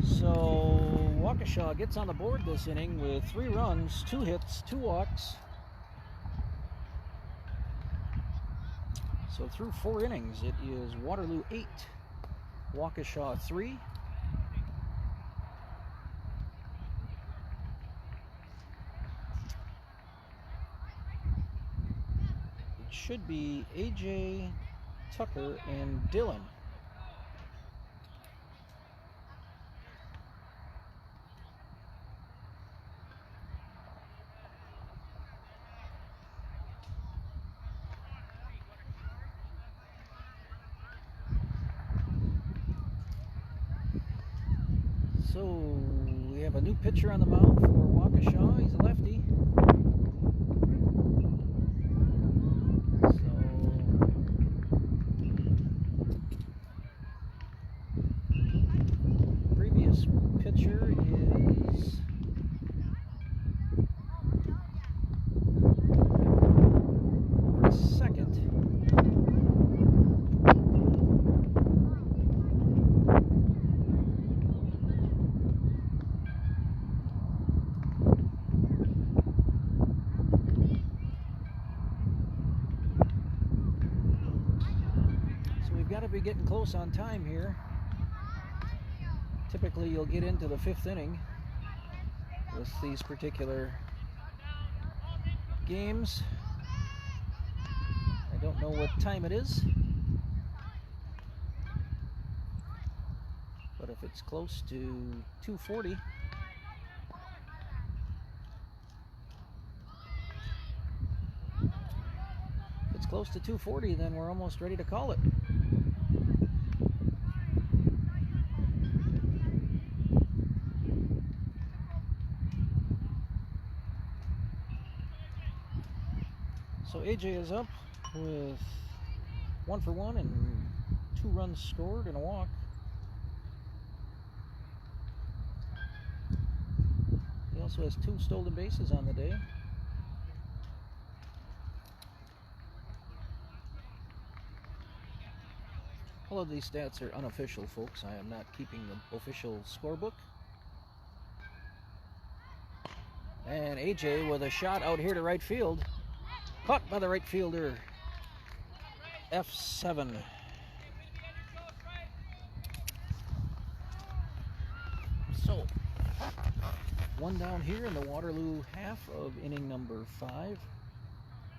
So Waukesha gets on the board this inning with 3 runs, 2 hits, 2 walks. So through 4 innings, it is Waterloo 8, Waukesha 3. Should be AJ, Tucker, and Dylan. So we have a new pitcher on the mound for Waukesha. He's a lefty. Pitcher is second. So we've got to be getting close on time here. Typically, you'll get into the 5th inning with these particular games. I don't know what time it is, but if it's close to 2:40, if it's close to 2:40, then we're almost ready to call it. So AJ is up with 1 for 1 and 2 runs scored and a walk. He also has 2 stolen bases on the day. All of these stats are unofficial, folks. I am not keeping the official scorebook. And AJ with a shot out here to right field. Caught by the right fielder, F7. So One down here in the Waterloo half of inning number 5.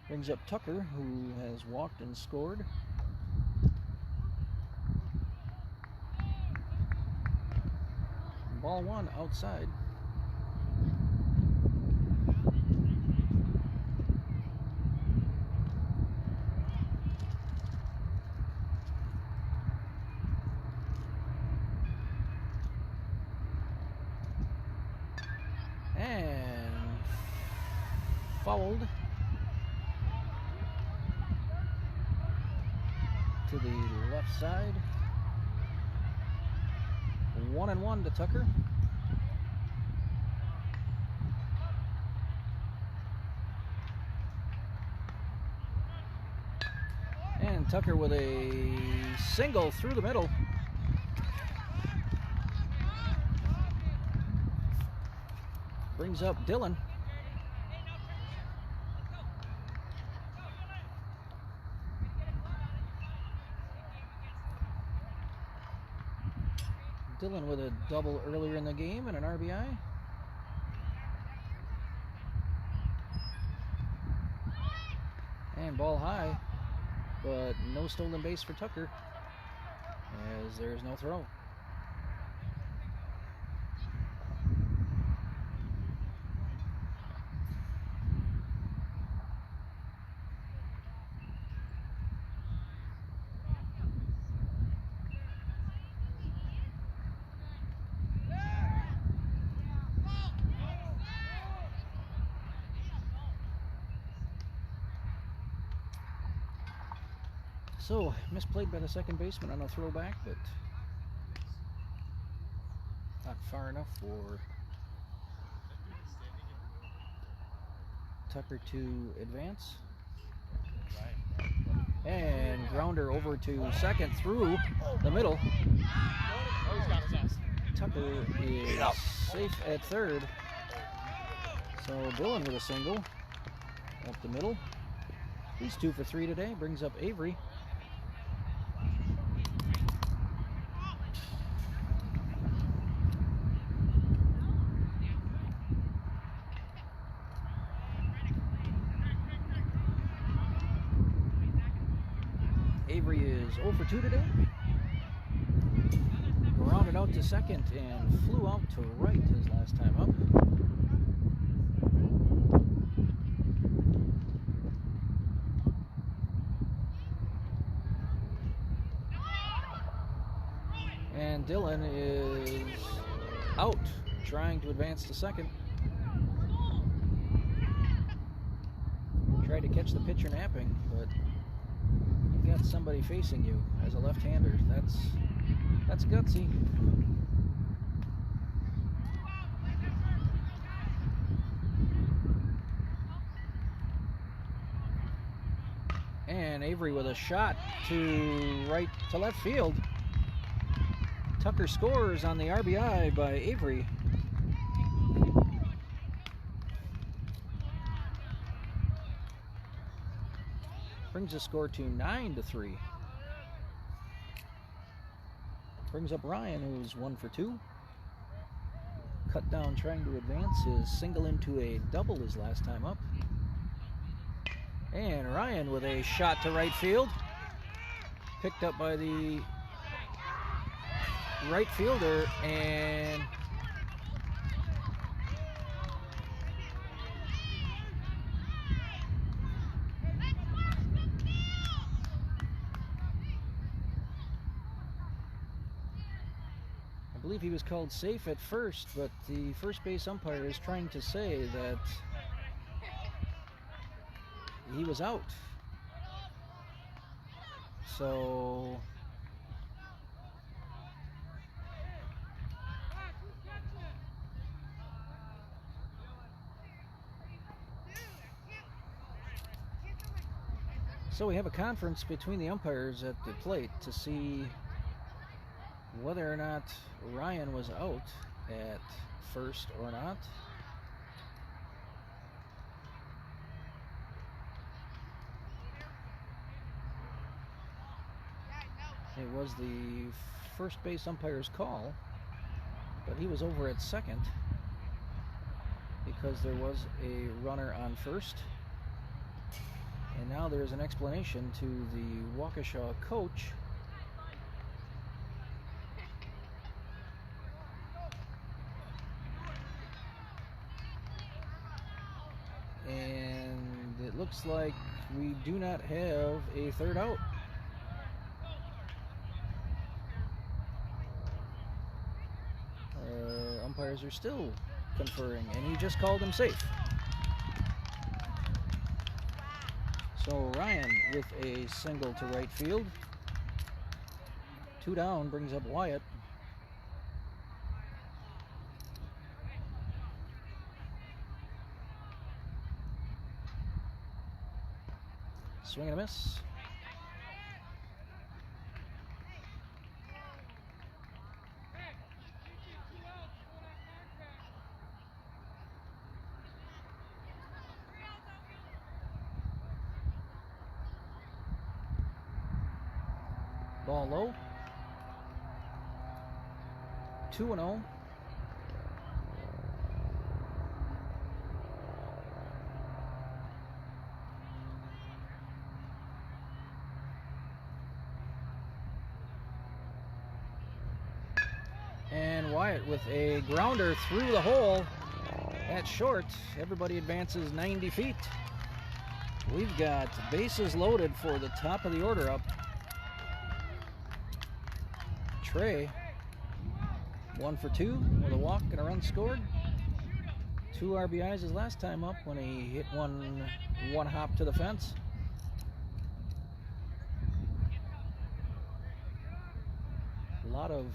Brings up Tucker, who has walked and scored. Ball 1 outside. And fouled to the left side. 1-1 to Tucker. And Tucker with a single through the middle. Brings up Dylan. Dylan with a double earlier in the game and an RBI. And ball high, but no stolen base for Tucker, as there's no throw. So, misplayed by the second baseman on a throwback, but not far enough for Tucker to advance. And grounder over to second through the middle. Tucker is safe at third. So Dylan with a single up the middle. He's 2 for 3 today, brings up Avery. Avery is 0 for 2 today. Grounded out to second and flew out to right his last time up. And Dylan is out, trying to advance to second. Tried to catch the pitcher napping, but you got somebody facing you as a left-hander. That's gutsy. And Avery with a shot to left field. Tucker scores on the RBI by Avery. Brings the score to 9-3. Brings up Ryan, who's 1 for 2. Cut down trying to advance his single into a double his last time up. And Ryan with a shot to right field. Picked up by the right fielder, and I believe he was called safe at first, but the first base umpire is trying to say that he was out. So we have a conference between the umpires at the plate to see whether or not Ryan was out at first or not. It was the first base umpire's call, but he was over at second. because there was a runner on first. And now there's an explanation to the Waukesha coach. And it looks like we do not have a third out. Umpires are still conferring, and he just called him safe. So Ryan with a single to right field. 2 down brings up Wyatt. Swing and a miss. Ball low. 2-0. And Wyatt with a grounder through the hole at short. Everybody advances 90 feet. We've got bases loaded for the top of the order up. Trey, 1 for 2 with a walk and a run scored. 2 RBIs his last time up when he hit one hop to the fence. A lot of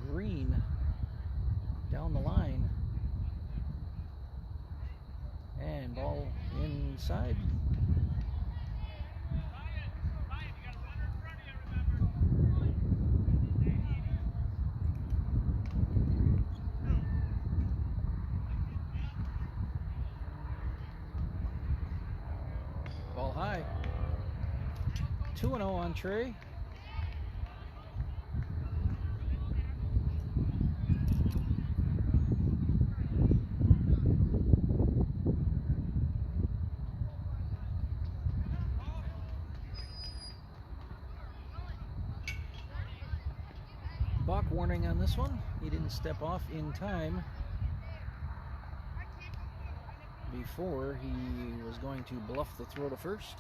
green down the line. And ball inside. Ball high. 2-0 on Trey. Balk warning on this one. He didn't step off in time before he was going to bluff the throw to first.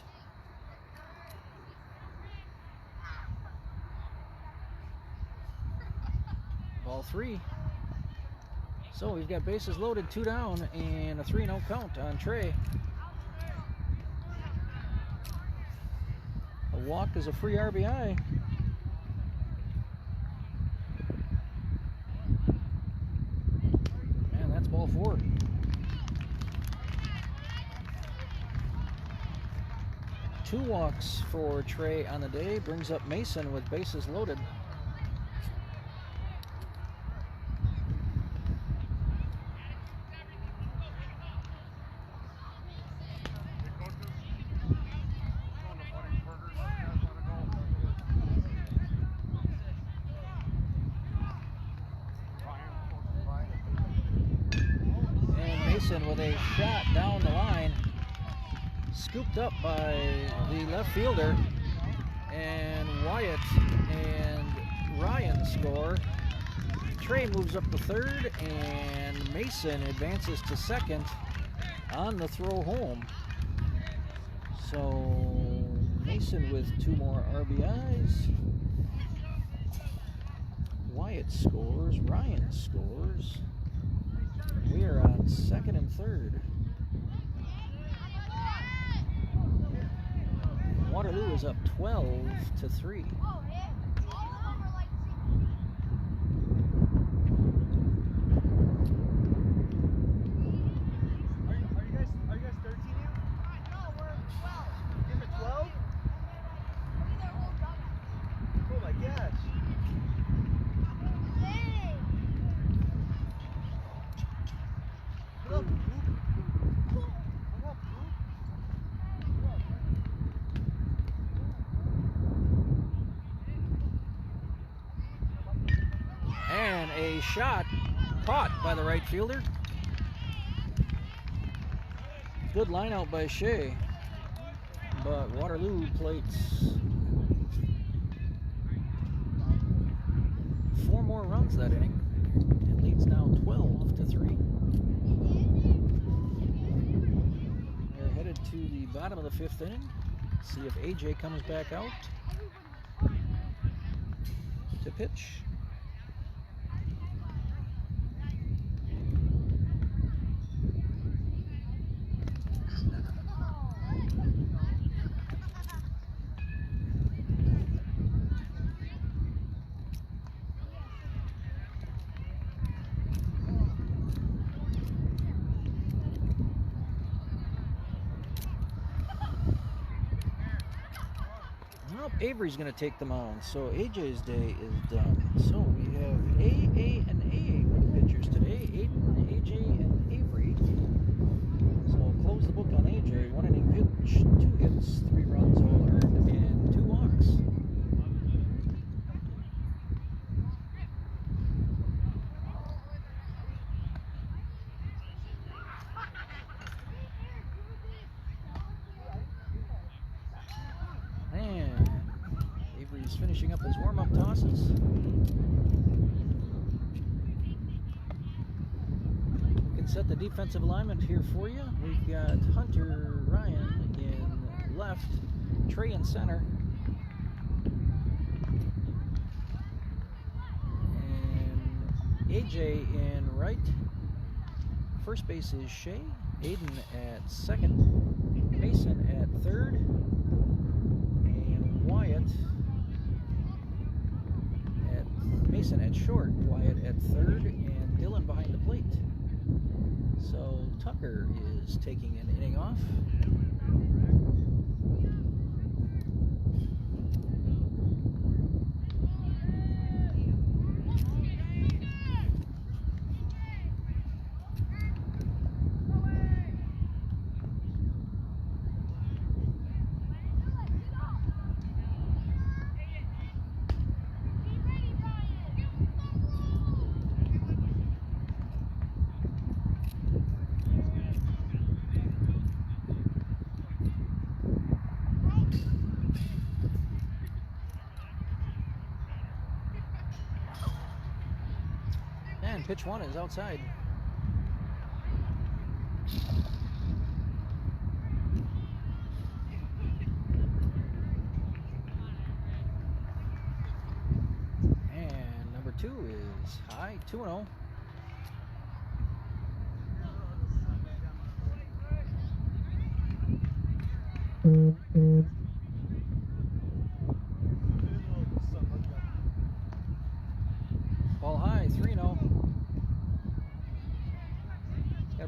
Ball 3. So we've got bases loaded, 2 down, and a 3-0 count on Trey. A walk is a free RBI. Man, that's ball 4. Two walks for Trey on the day brings up Mason with bases loaded. And Mason with a shot down the line. Scooped up by the left fielder, and Wyatt and Ryan score. Trey moves up to third, and Mason advances to second on the throw home. So Mason with 2 more RBIs. Wyatt scores, Ryan scores. We are on second and third. Waterloo is up 12-3. Are you guys 13 here? No, we're 12. You're at 12? Oh my gosh. What up, Luke? What up, Luke? And a shot caught by the right fielder. Good line out by Shea, but Waterloo plates 4 more runs that inning. It leads now 12-3. They're headed to the bottom of the 5th inning. See if AJ comes back out to pitch. Avery's going to take the mound, so AJ's day is done. So we have A, and A with the pitchers today. Aiden, AJ, and Avery. So I'll close the book on AJ. 1 inning pitch, 2 hits, 3 runs all earned, and 2 walks. He's finishing up his warm-up tosses. We can set the defensive alignment here for you. We've got Hunter Ryan in left, Trey in center, and AJ in right. First base is Shea, Aiden at second, Mason at third, and Wyatt Mason at short, Wyatt at third, and Dylan behind the plate. So Tucker is taking an inning off. Pitch 1 is outside. And number 2 is high, 2-0. Ball high, 3-0.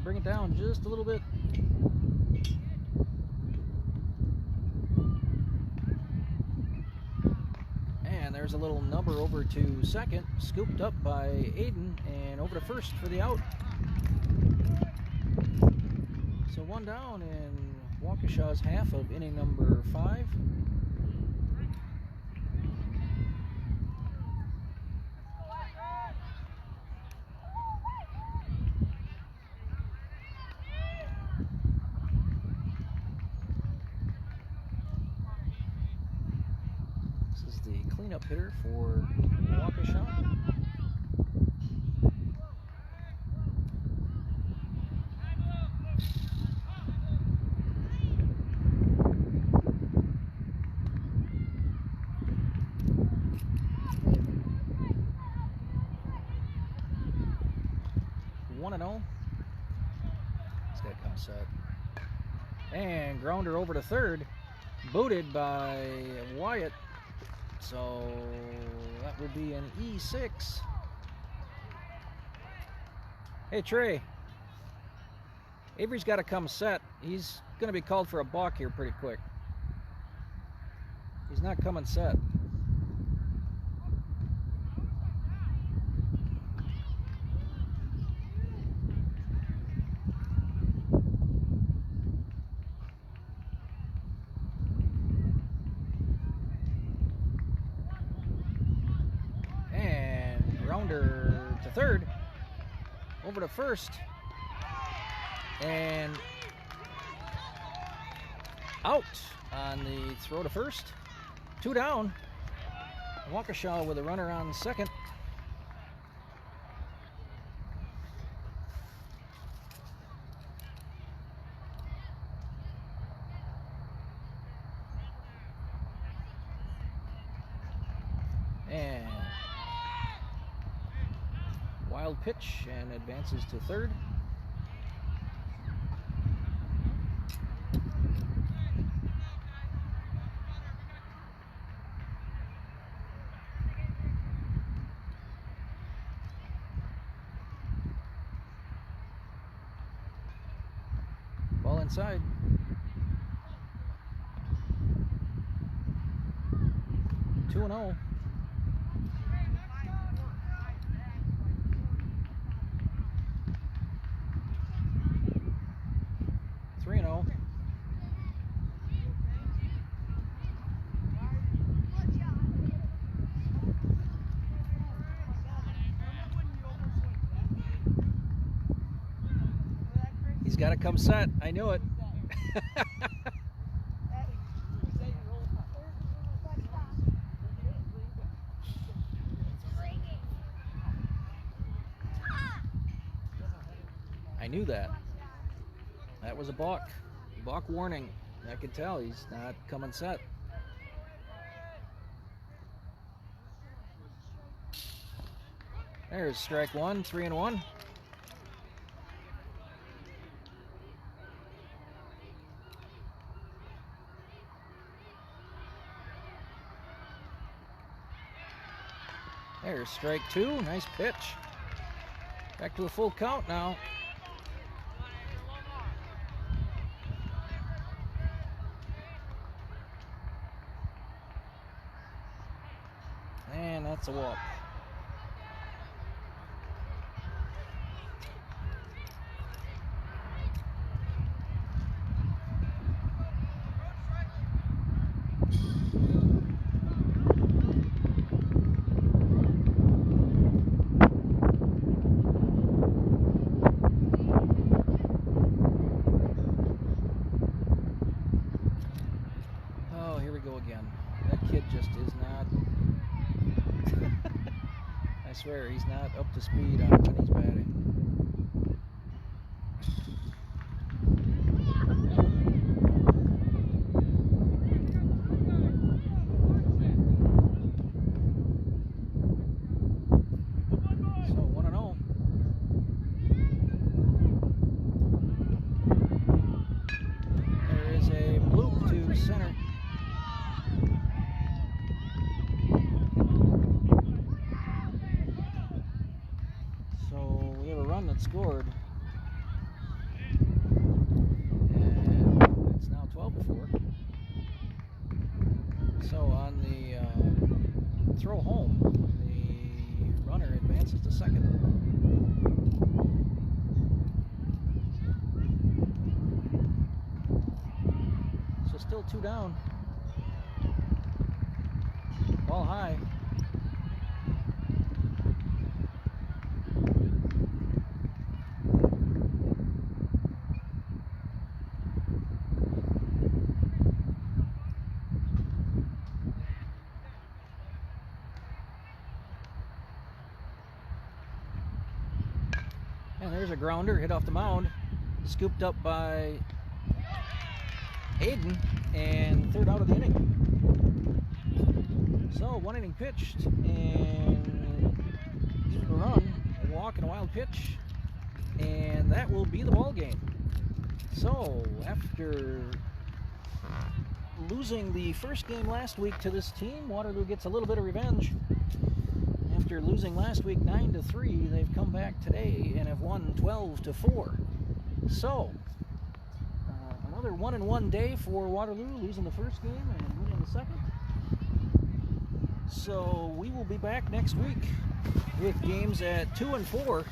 Bring it down just a little bit. And there's a little number over to second, scooped up by Aiden, and over to first for the out. So 1 down in Waukesha's half of inning number 5. Cleanup hitter for Waukesha. One and 0. This guy comes set. And grounder over to third. Booted by Wyatt. So that would be an E6. Hey Trey, Avery's got to come set. He's going to be called for a balk here pretty quick. He's not coming set. To third, over to first, and out on the throw to first. 2 down. Waukesha with a runner on second. And wild pitch and advances to third. Ball inside. Two and 0. He's got to come set. I knew it. I knew that. That was a balk. Balk warning. I could tell he's not coming set. There's strike one, 3-1. There's strike two, nice pitch. Back to a full count now. And that's a walk. I swear he's not up to speed on when he's batting. So 1-0. There is a bloop to center. Scored, and it's now 12-4. So on the throw home, the runner advances to second. So still 2 down. Ball high. And there's a grounder hit off the mound, scooped up by Hayden, and third out of the inning. So 1 inning pitched, and a run, a walk, and a wild pitch, and that will be the ball game. So after losing the first game last week to this team, Waterloo gets a little bit of revenge. After losing last week 9-3, they've come back today and have won 12-4. So, another 1-1 day for Waterloo, losing the first game and winning the second. So, we will be back next week with games at 2 and 4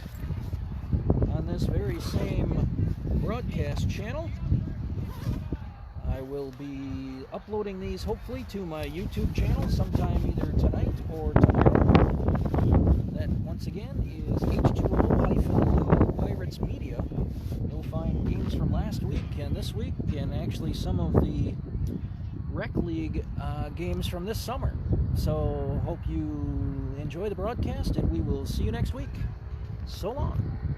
on this very same broadcast channel. I will be uploading these hopefully to my YouTube channel sometime either tonight or tomorrow. That, once again, is H2O-Pirates Media. You'll find games from last week weekend this week, and actually some of the rec league games from this summer. So hope you enjoy the broadcast, and we will see you next week. So long.